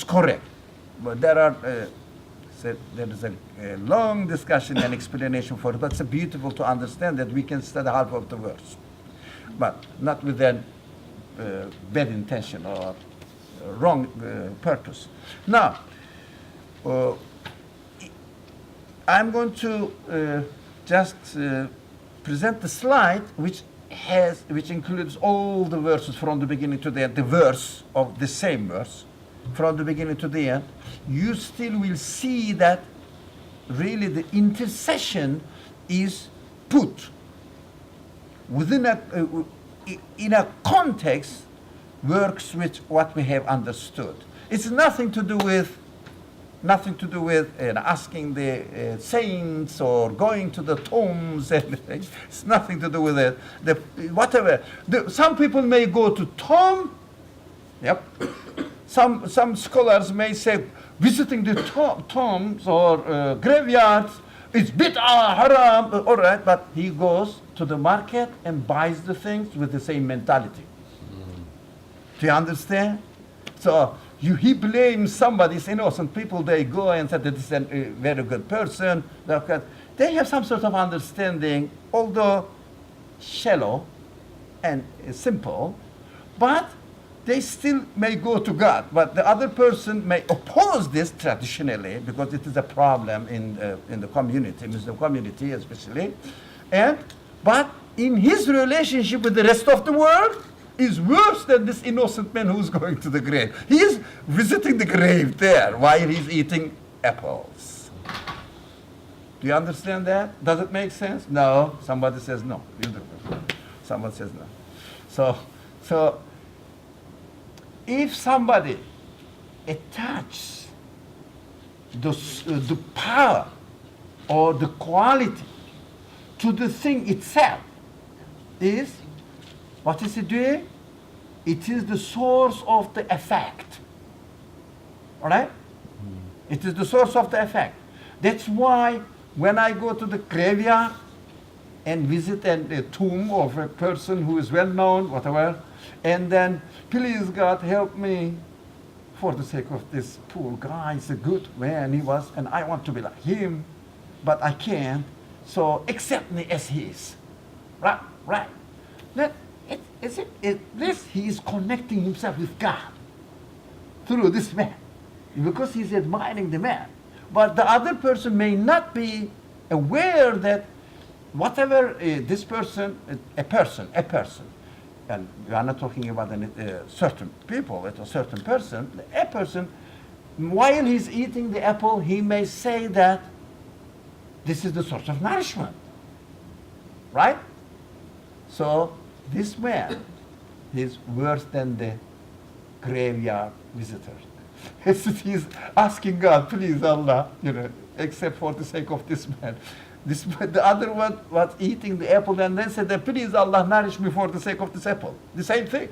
S1: correct. But there is a long discussion and explanation for it. But it's beautiful to understand that we can study half of the verse, but not with a bad intention or wrong purpose. Now, I'm going to just present the slide which includes all the verses from the beginning to the end, the verse of the same verse, from the beginning to the end. You still will see that really the intercession is put within in a context works with what we have understood. It's nothing to do with asking the saints or going to the tombs. Anything. It's nothing to do with it. Some people may go to tomb. Yep. some scholars may say visiting the tombs or graveyards is bid'ah, haram, all right, but he goes to the market and buys the things with the same mentality. Do you understand? So he blames somebody, it's innocent people, they go and say that this is a very good person. They have some sort of understanding, although shallow and simple, but they still may go to God. But the other person may oppose this traditionally because it is a problem in the community, Muslim community especially. But in his relationship with the rest of the world, is worse than this innocent man who's going to the grave. He is visiting the grave there while he's eating apples. Do you understand that? Does it make sense? No. Somebody says no. You do. Someone says no. So if somebody attaches the power or the quality to the thing itself, what is it doing? It is the source of the effect. All right? It is the source of the effect. That's why when I go to the graveyard and visit a tomb of a person who is well known, whatever, and then, please God, help me for the sake of this poor guy. He's a good man, he was, and I want to be like him, but I can't, so accept me as he is. Right. He is connecting himself with God through this man because he's admiring the man. But the other person may not be aware that whatever this person, a person, and we are not talking about certain people, it's a certain person, a person, while he's eating the apple, he may say that this is the source of nourishment. Right? So this man is worse than the graveyard visitor. He's asking God, please Allah, except for the sake of this man. The other one was eating the apple and then said, please Allah, nourish me for the sake of this apple. The same thing.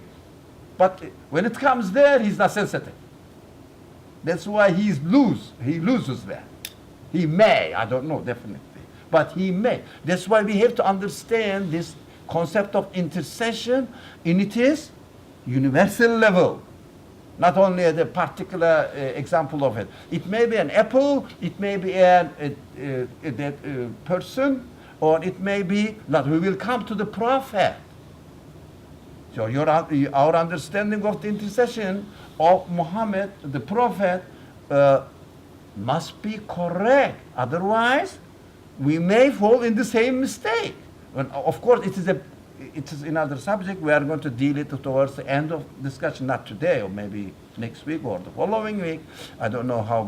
S1: But when it comes there, he's not sensitive. That's why he loses that. He may, I don't know definitely, but he may. That's why we have to understand this concept of intercession in its universal level, not only at a particular example of it. It may be an apple, it may be a person, or it may be not. We will come to the prophet. So our understanding of the intercession of Muhammad, the prophet, must be correct. Otherwise, we may fall in the same mistake. And of course, it is another subject. We are going to deal it towards the end of discussion, not today, or maybe next week or the following week. I don't know how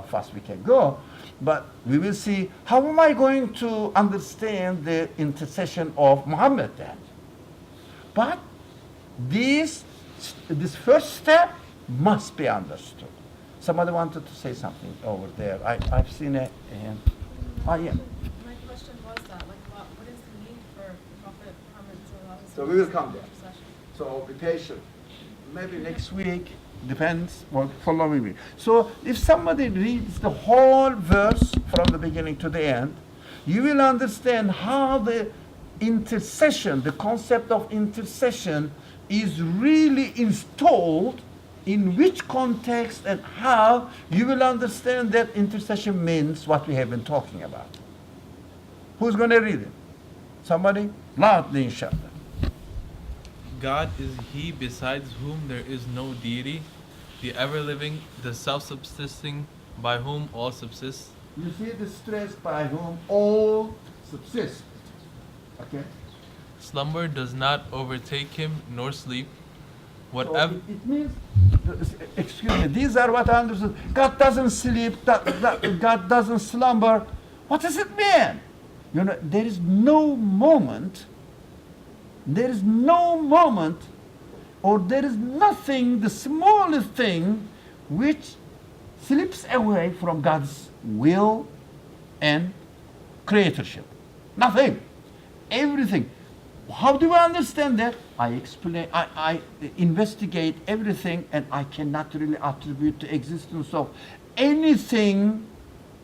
S1: fast we can go, but we will see. How am I going to understand the intercession of Muhammad then? But this first step must be understood. Somebody wanted to say something over there. I've seen a hand. Oh, yeah.
S4: My question was that, what is the need for Prophet Muhammad sallallahu alaihi wasallam?
S1: So we will come there.
S4: intercession?
S1: So be patient. Maybe next week, depends, or following week. So if somebody reads the whole verse from the beginning to the end, you will understand how the intercession, the concept of intercession, is really installed, in which context and how. You will understand that intercession means what we have been talking about. Who's going to read it? Somebody? Loudly, inshallah.
S5: God is He besides whom there is no deity, the ever-living, the self-subsisting, by whom all subsist.
S1: You see the stress, by whom all subsist. Okay?
S5: Slumber does not overtake Him, nor sleep.
S1: So
S5: Whatever.
S1: it means, excuse me, these are what I understood. God doesn't sleep, God doesn't slumber. What does it mean? There is no moment, or there is nothing, the smallest thing, which slips away from God's will and creatorship. Nothing. Everything. How do I understand that? I explain, I investigate everything, and I cannot really attribute the existence of anything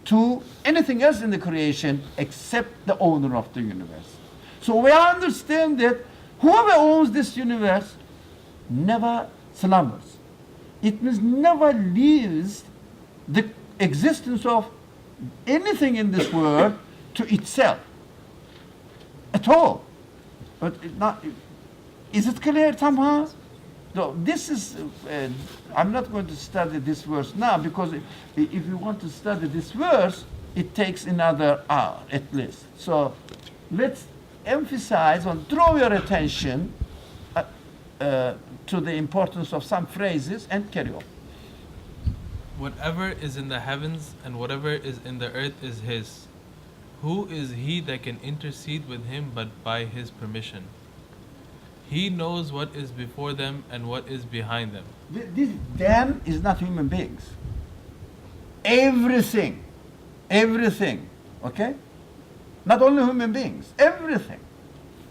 S1: to anything else in the creation except the owner of the universe. So we understand that whoever owns this universe never slumbers. It means never leaves the existence of anything in this world to itself at all. But is it clear somehow? So this is, I'm not going to study this verse now, because if you want to study this verse, it takes another hour at least. So let's emphasize on, draw your attention to the importance of some phrases and carry on.
S5: Whatever is in the heavens and whatever is in the earth is His. Who is he that can intercede with Him but by His permission? He knows what is before them and what is behind them.
S1: This them is not human beings. Everything, okay? Not only human beings, everything.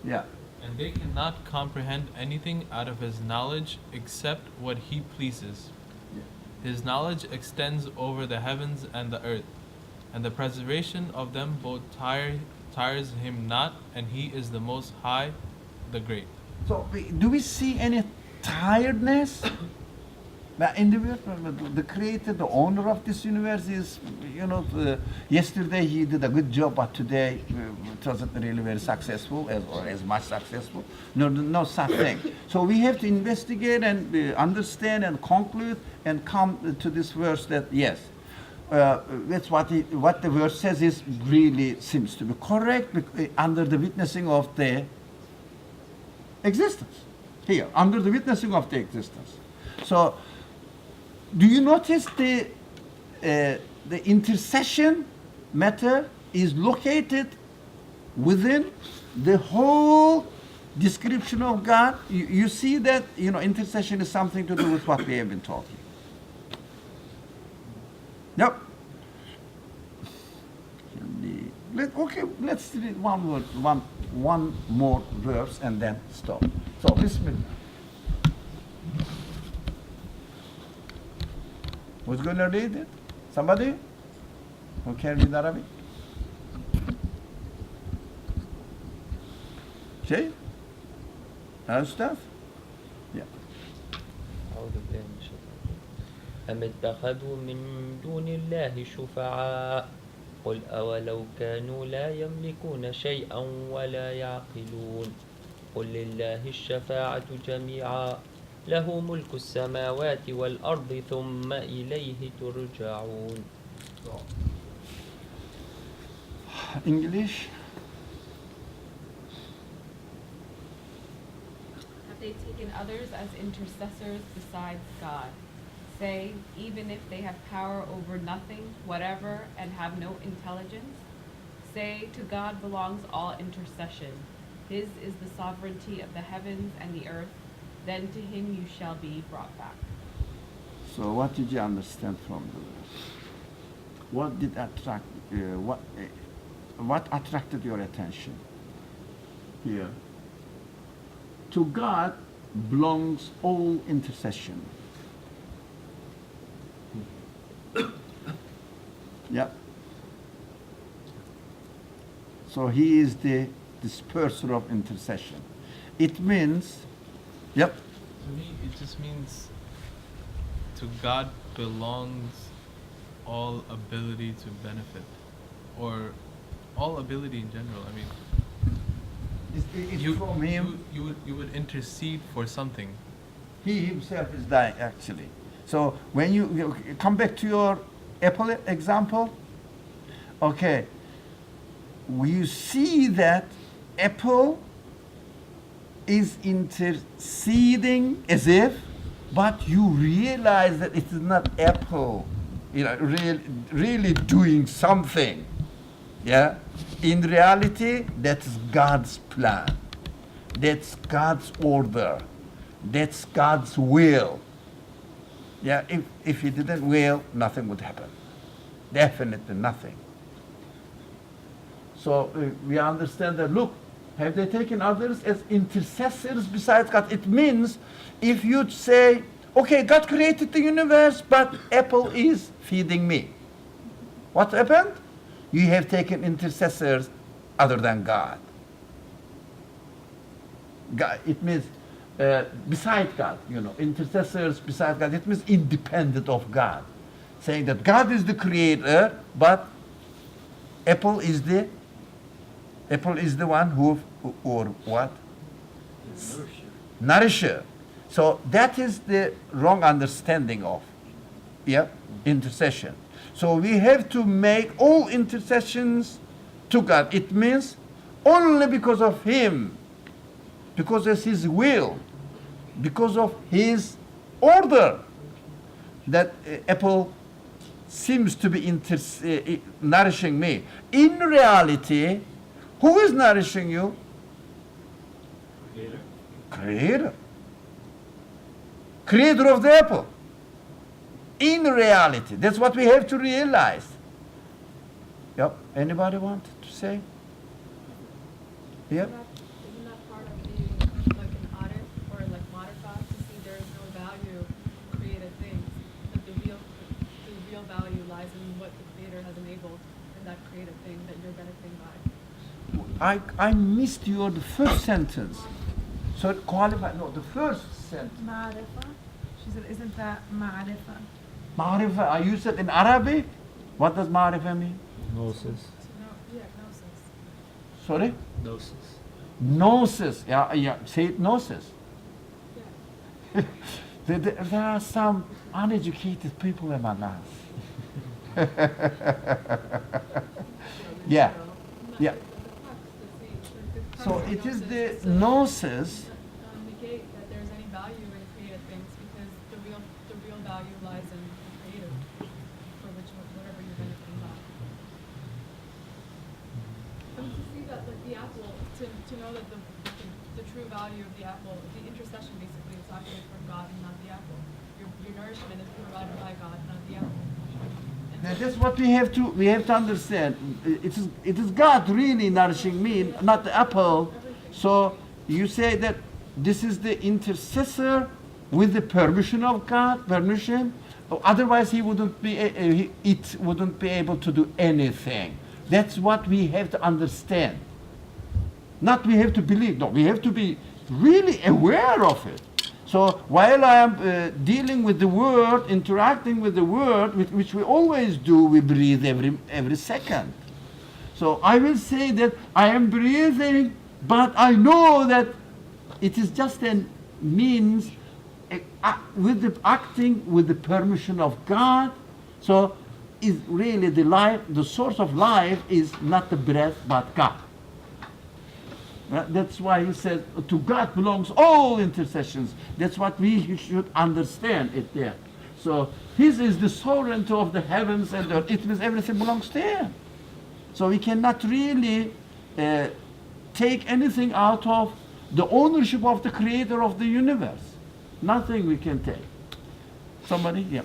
S1: Yeah.
S5: And they cannot comprehend anything out of His knowledge except what He pleases. His knowledge extends over the heavens and the earth, and the preservation of them both tires Him not, and He is the Most High, the Great.
S1: So do we see any tiredness? The creator, the owner of this universe is, yesterday he did a good job, but today it wasn't really very successful, or as much successful. No such thing. So we have to investigate and understand and conclude and come to this verse that yes, that's what the verse says is really seems to be correct under the witnessing of the existence. Here, under the witnessing of the existence. So, do you notice the intercession matter is located within the whole description of God? You see that intercession is something to do with what we have been talking. Yep. Let's read one more verse and then stop. So, Bismillah. Who's going to read it? Somebody? Who can read Arabic? Shay? Ustaz? Yeah.
S6: أعوذ بالله من الشيطان الرجيم. أم اتخذوا من دون الله شفعاء قل أولو كانوا لا يملكون شيئا ولا يعقلون قل لله الشفاعة جميعا له ملك السماوات والأرض ثم إليه ترجعون.
S1: English?
S7: Have they taken others as intercessors besides God? Say, even if they have power over nothing, whatever, and have no intelligence? Say, to God belongs all intercession. His is the sovereignty of the heavens and the earth. Then to Him you shall be brought back.
S1: So what did you understand from the verse? What did attract? What attracted your attention here? To God belongs all intercession. Yeah. So He is the disperser of intercession. It means, yep.
S5: To me, it just means to God belongs all ability to benefit, or all ability in general. I mean,
S1: It's from Him.
S5: You would intercede for something.
S1: He Himself is dying, actually. So when you come back to your Apple example, okay, you see that Apple is interceding as if, but you realize that it is not Apple, really doing something. Yeah, in reality, that's God's plan. That's God's order. That's God's will. Yeah, if He didn't will, nothing would happen. Definitely nothing. So we understand that, look, Have they taken others as intercessors besides God? It means if you'd say, okay, God created the universe, but apple is feeding me. What happened? You have taken intercessors other than God. God, it means beside God, intercessors beside God. It means independent of God. Saying that God is the creator, but apple is the one who, or what? Nourisher. So that is the wrong understanding of intercession. So we have to make all intercessions to God. It means only because of Him, because of His will, because of His order, that apple seems to be nourishing me. In reality, who is nourishing you? Creator. Creator of the apple. In reality, that's what we have to realize. Yep. Anybody want to say? Yep.
S4: Isn't that part of being like an audit or like modified to see there is no value in created things, that the real value lies in what the creator has enabled in that created thing that you're benefiting by?
S1: I missed the first sentence. So qualify. No, the first sentence.
S11: Ma'arifa. She said, isn't that ma'arifa?
S1: Ma'arifa. You said in Arabic. What does ma'arifa mean?
S6: Gnosis.
S4: Gnosis.
S1: Sorry.
S6: Gnosis.
S1: Gnosis. Yeah. Say it, gnosis.
S4: Yeah.
S1: There are some uneducated people among us. Yeah. Yeah. So it is the gnosis.
S4: Negate that there's any value in created things because the real value lies in the creator for whatever you're benefiting by. And to see that like the apple, to know that the true value of the apple, the intercession basically is actually from God and not the apple. Your nourishment is provided by God, not the apple.
S1: That's what we have to understand. It is God really nourishing me, not the apple. So you say that this is the intercessor with the permission of God, permission. Otherwise, it wouldn't be able to do anything. That's what we have to understand. Not we have to believe. No, we have to be really aware of it. So while I am dealing with the word, interacting with the word, which we always do, we breathe every second. So I will say that I am breathing, but I know that it is just a means acting with the permission of God. So is really the life, the source of life is not the breath, but God. That's why he says to God belongs all intercessions. That's what we should understand it there. So His is the sovereignty of the heavens and earth. It means everything belongs to Him. So we cannot really take anything out of the ownership of the creator of the universe. Nothing we can take. Somebody? Yeah.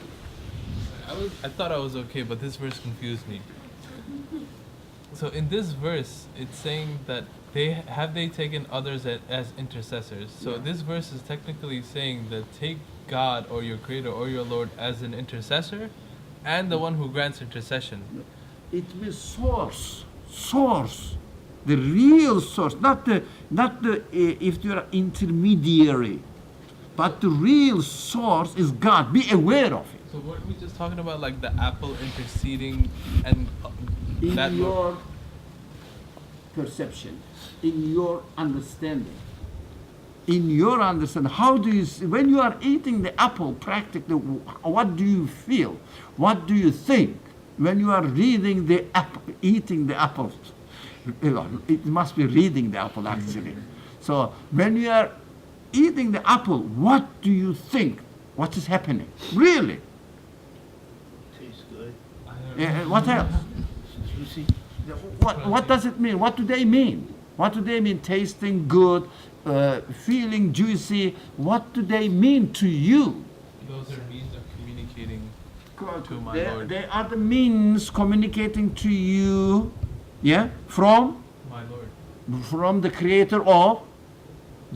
S5: I thought I was okay, but this verse confused me. So in this verse, it's saying that they taken others as intercessors. So this verse is technically saying that take God or your creator or your Lord as an intercessor and the one who grants intercession.
S1: It means source, the real source, not the if you are intermediary, but the real source is God. Be aware of it.
S5: So weren't we just talking about like the apple interceding and
S1: in your perception, in your understanding, how do you see, when you are eating the apple practically, what do you feel? What do you think when you are reading the apple, eating the apples? It must be reading the apple actually. So when you are eating the apple, what do you think? What is happening? Really?
S10: Tastes good.
S1: What else?
S10: Juicy.
S1: What does it mean? What do they mean? What do they mean? Tasting good, feeling juicy. What do they mean to you?
S5: Those are means of communicating to my Lord.
S1: They are the means communicating to you, yeah, from
S5: My Lord.
S1: from the creator of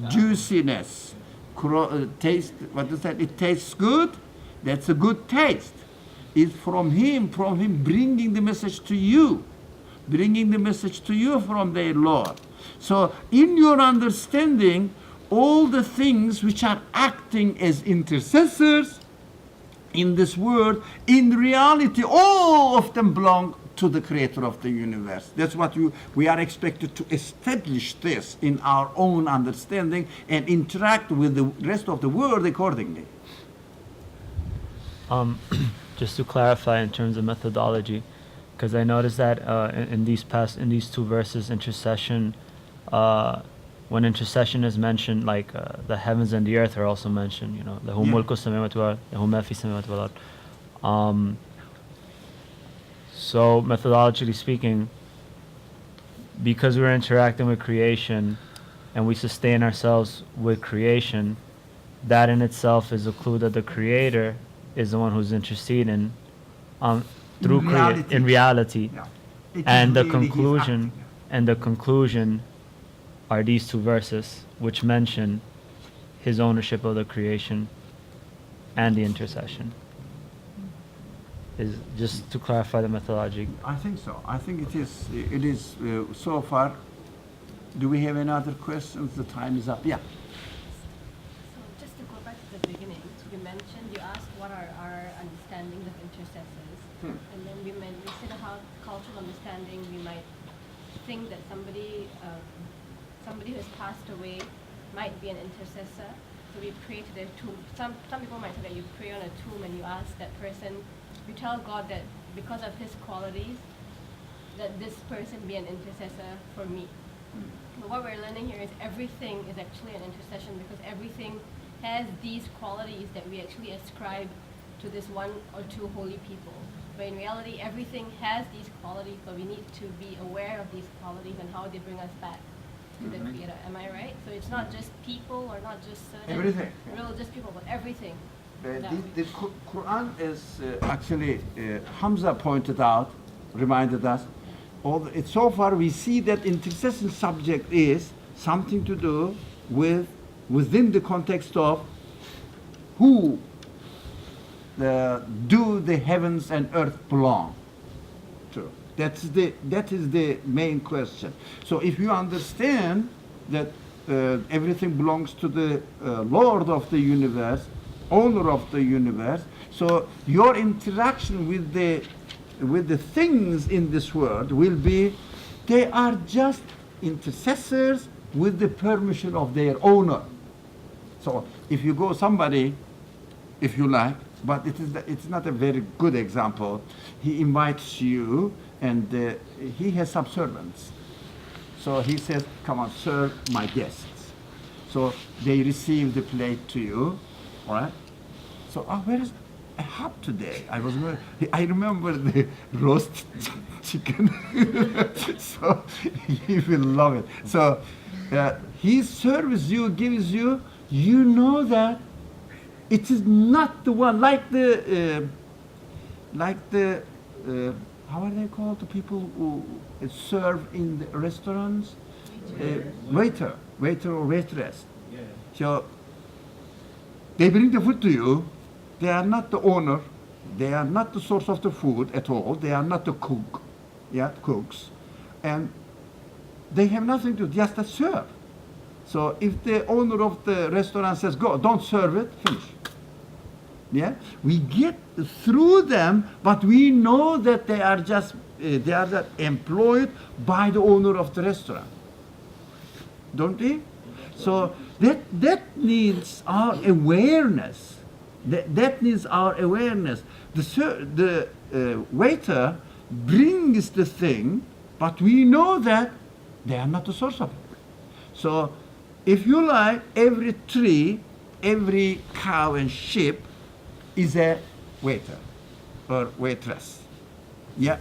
S1: juiciness. Taste, what is that? It tastes good. That's a good taste. It's from him bringing the message to you. Bringing the message to you from their Lord. So in your understanding, all the things which are acting as intercessors in this world, in reality, all of them belong to the creator of the universe. That's what we are expected to establish this in our own understanding and interact with the rest of the world accordingly.
S12: Just to clarify in terms of methodology, because I noticed that in these two verses, intercession, when intercession is mentioned, like the heavens and the earth are also mentioned. You know, lahu mulku samawati wal ard, lahu ma fi samawati wal ard. So methodologically speaking, because we're interacting with creation and we sustain ourselves with creation, that in itself is a clue that the creator is the one who's interceding through in reality.
S1: Yeah.
S12: And the
S1: really
S12: conclusion are these two verses which mention his ownership of the creation and the intercession. Is just to clarify the methodology.
S1: I think so. I think it is so far. Do we have any other questions? The time is up. Yeah.
S8: So just to go back to the beginning, you asked what are our understandings of intercessors, and then we said how cultural understanding, we might think that somebody who has passed away might be an intercessor. So we pray to their tomb. Some people might say that you pray on a tomb and you ask that person, you tell God that because of his qualities, that this person be an intercessor for me. But what we're learning here is everything is actually an intercession, because everything has these qualities that we actually ascribe to this one or two holy people. But in reality, everything has these qualities, but we need to be aware of these qualities and how they bring us back to the Creator. Am I right? So it's not just people, or not just certain religious people, but everything.
S1: The Qur'an is actually, Hamza pointed out, reminded us, so far we see that intercession subject is something to do with within the context of who do the heavens and earth belong to. That is the main question. So if you understand that everything belongs to the Lord of the universe, owner of the universe, so your interaction with the things in this world will be, they are just intercessors with the permission of their owner. So if you go somebody, if you like, but it's not a very good example, he invites you and he has some servants. So he says, come on, serve my guests. So they receive the plate to you, all right? So, where is I have today? I remember the roast chicken. So he will love it. So he serves you, gives you, you know that it is not the one, like the how are they called, the people who serve in the restaurants? Waiter or waitress.
S3: Yeah.
S1: So they bring the food to you. They are not the owner. They are not the source of the food at all. They are not the cooks. And they have nothing to do, just to serve. So if the owner of the restaurant says, go, don't serve it, finish. Yeah? We get through them, but we know that they are just employed by the owner of the restaurant. Don't we? So that needs our awareness. That needs our awareness. The waiter brings the thing, but we know that they are not the source of it. So if you like, every tree, every cow and sheep is a waiter or waitress. Yeah.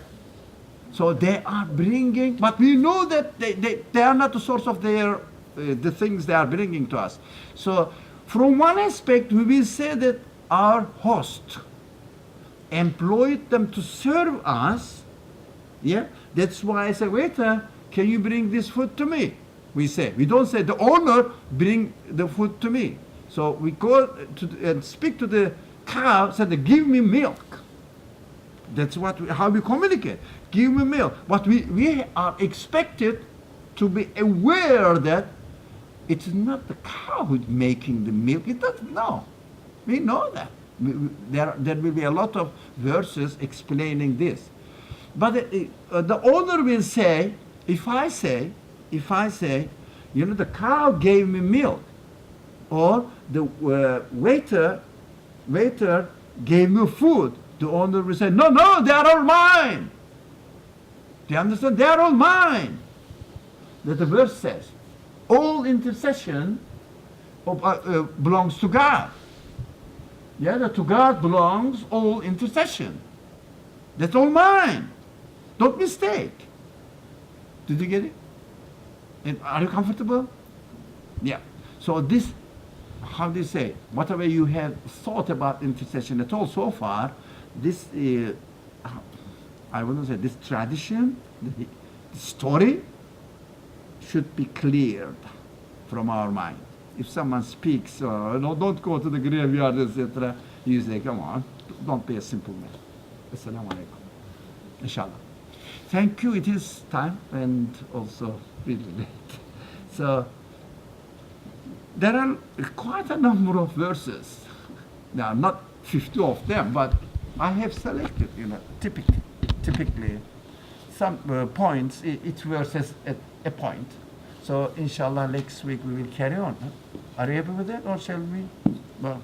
S1: So they are bringing, but we know that they are not the source of their the things they are bringing to us. So from one aspect, we will say that our host employed them to serve us. Yeah. That's why as a waiter, can you bring this food to me? We say. We don't say, the owner, bring the food to me. So we go to and speak to the cow, say, give me milk. That's how we communicate. Give me milk. But we are expected to be aware that it's not the cow who's making the milk. It doesn't know. We know that. There will be a lot of verses explaining this. But the owner will say, if I say, the cow gave me milk, or the waiter gave me food, the owner will say, no, they are all mine. Do you understand? They are all mine. That the verse says, all intercession belongs to God. Yeah, that to God belongs all intercession. That's all mine. Don't mistake. Did you get it? And are you comfortable? Yeah. So this, how do you say, whatever you have thought about intercession at all so far, this, I wouldn't say this tradition, the story, should be cleared from our mind. If someone speaks, no, don't go to the graveyard, etc., you say, come on, don't be a simple man. Assalamu alaikum. Inshallah. Thank you. It is time and also really late. So there are quite a number of verses. There are not 50 of them, but I have selected, typically some points. Each verse has a point. So inshallah next week we will carry on. Huh? Are you happy with that, or shall we? Well,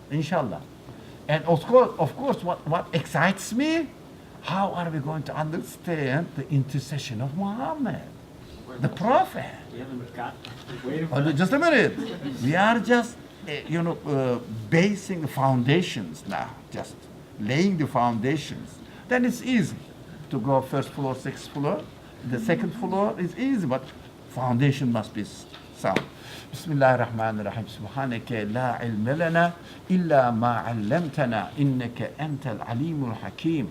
S1: inshallah. And of course, what excites me, how are we going to understand the intercession of Muhammad, the Prophet?
S3: We haven't got. Waiting for
S1: Just a minute. We are just, basing the foundations now, just laying the foundations. Then it's easy to go first floor, sixth floor. The second floor is easy, but foundation must be sound. بسم الله الرحمن الرحيم سبحانك لا علم لنا إلا ما علمتنا إنك أنت العليم الحكيم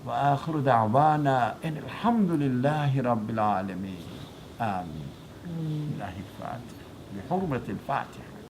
S1: وآخر دعوانا إن الحمد لله رب العالمين آمين. الله الفاتحة بحرمة الفاتحة.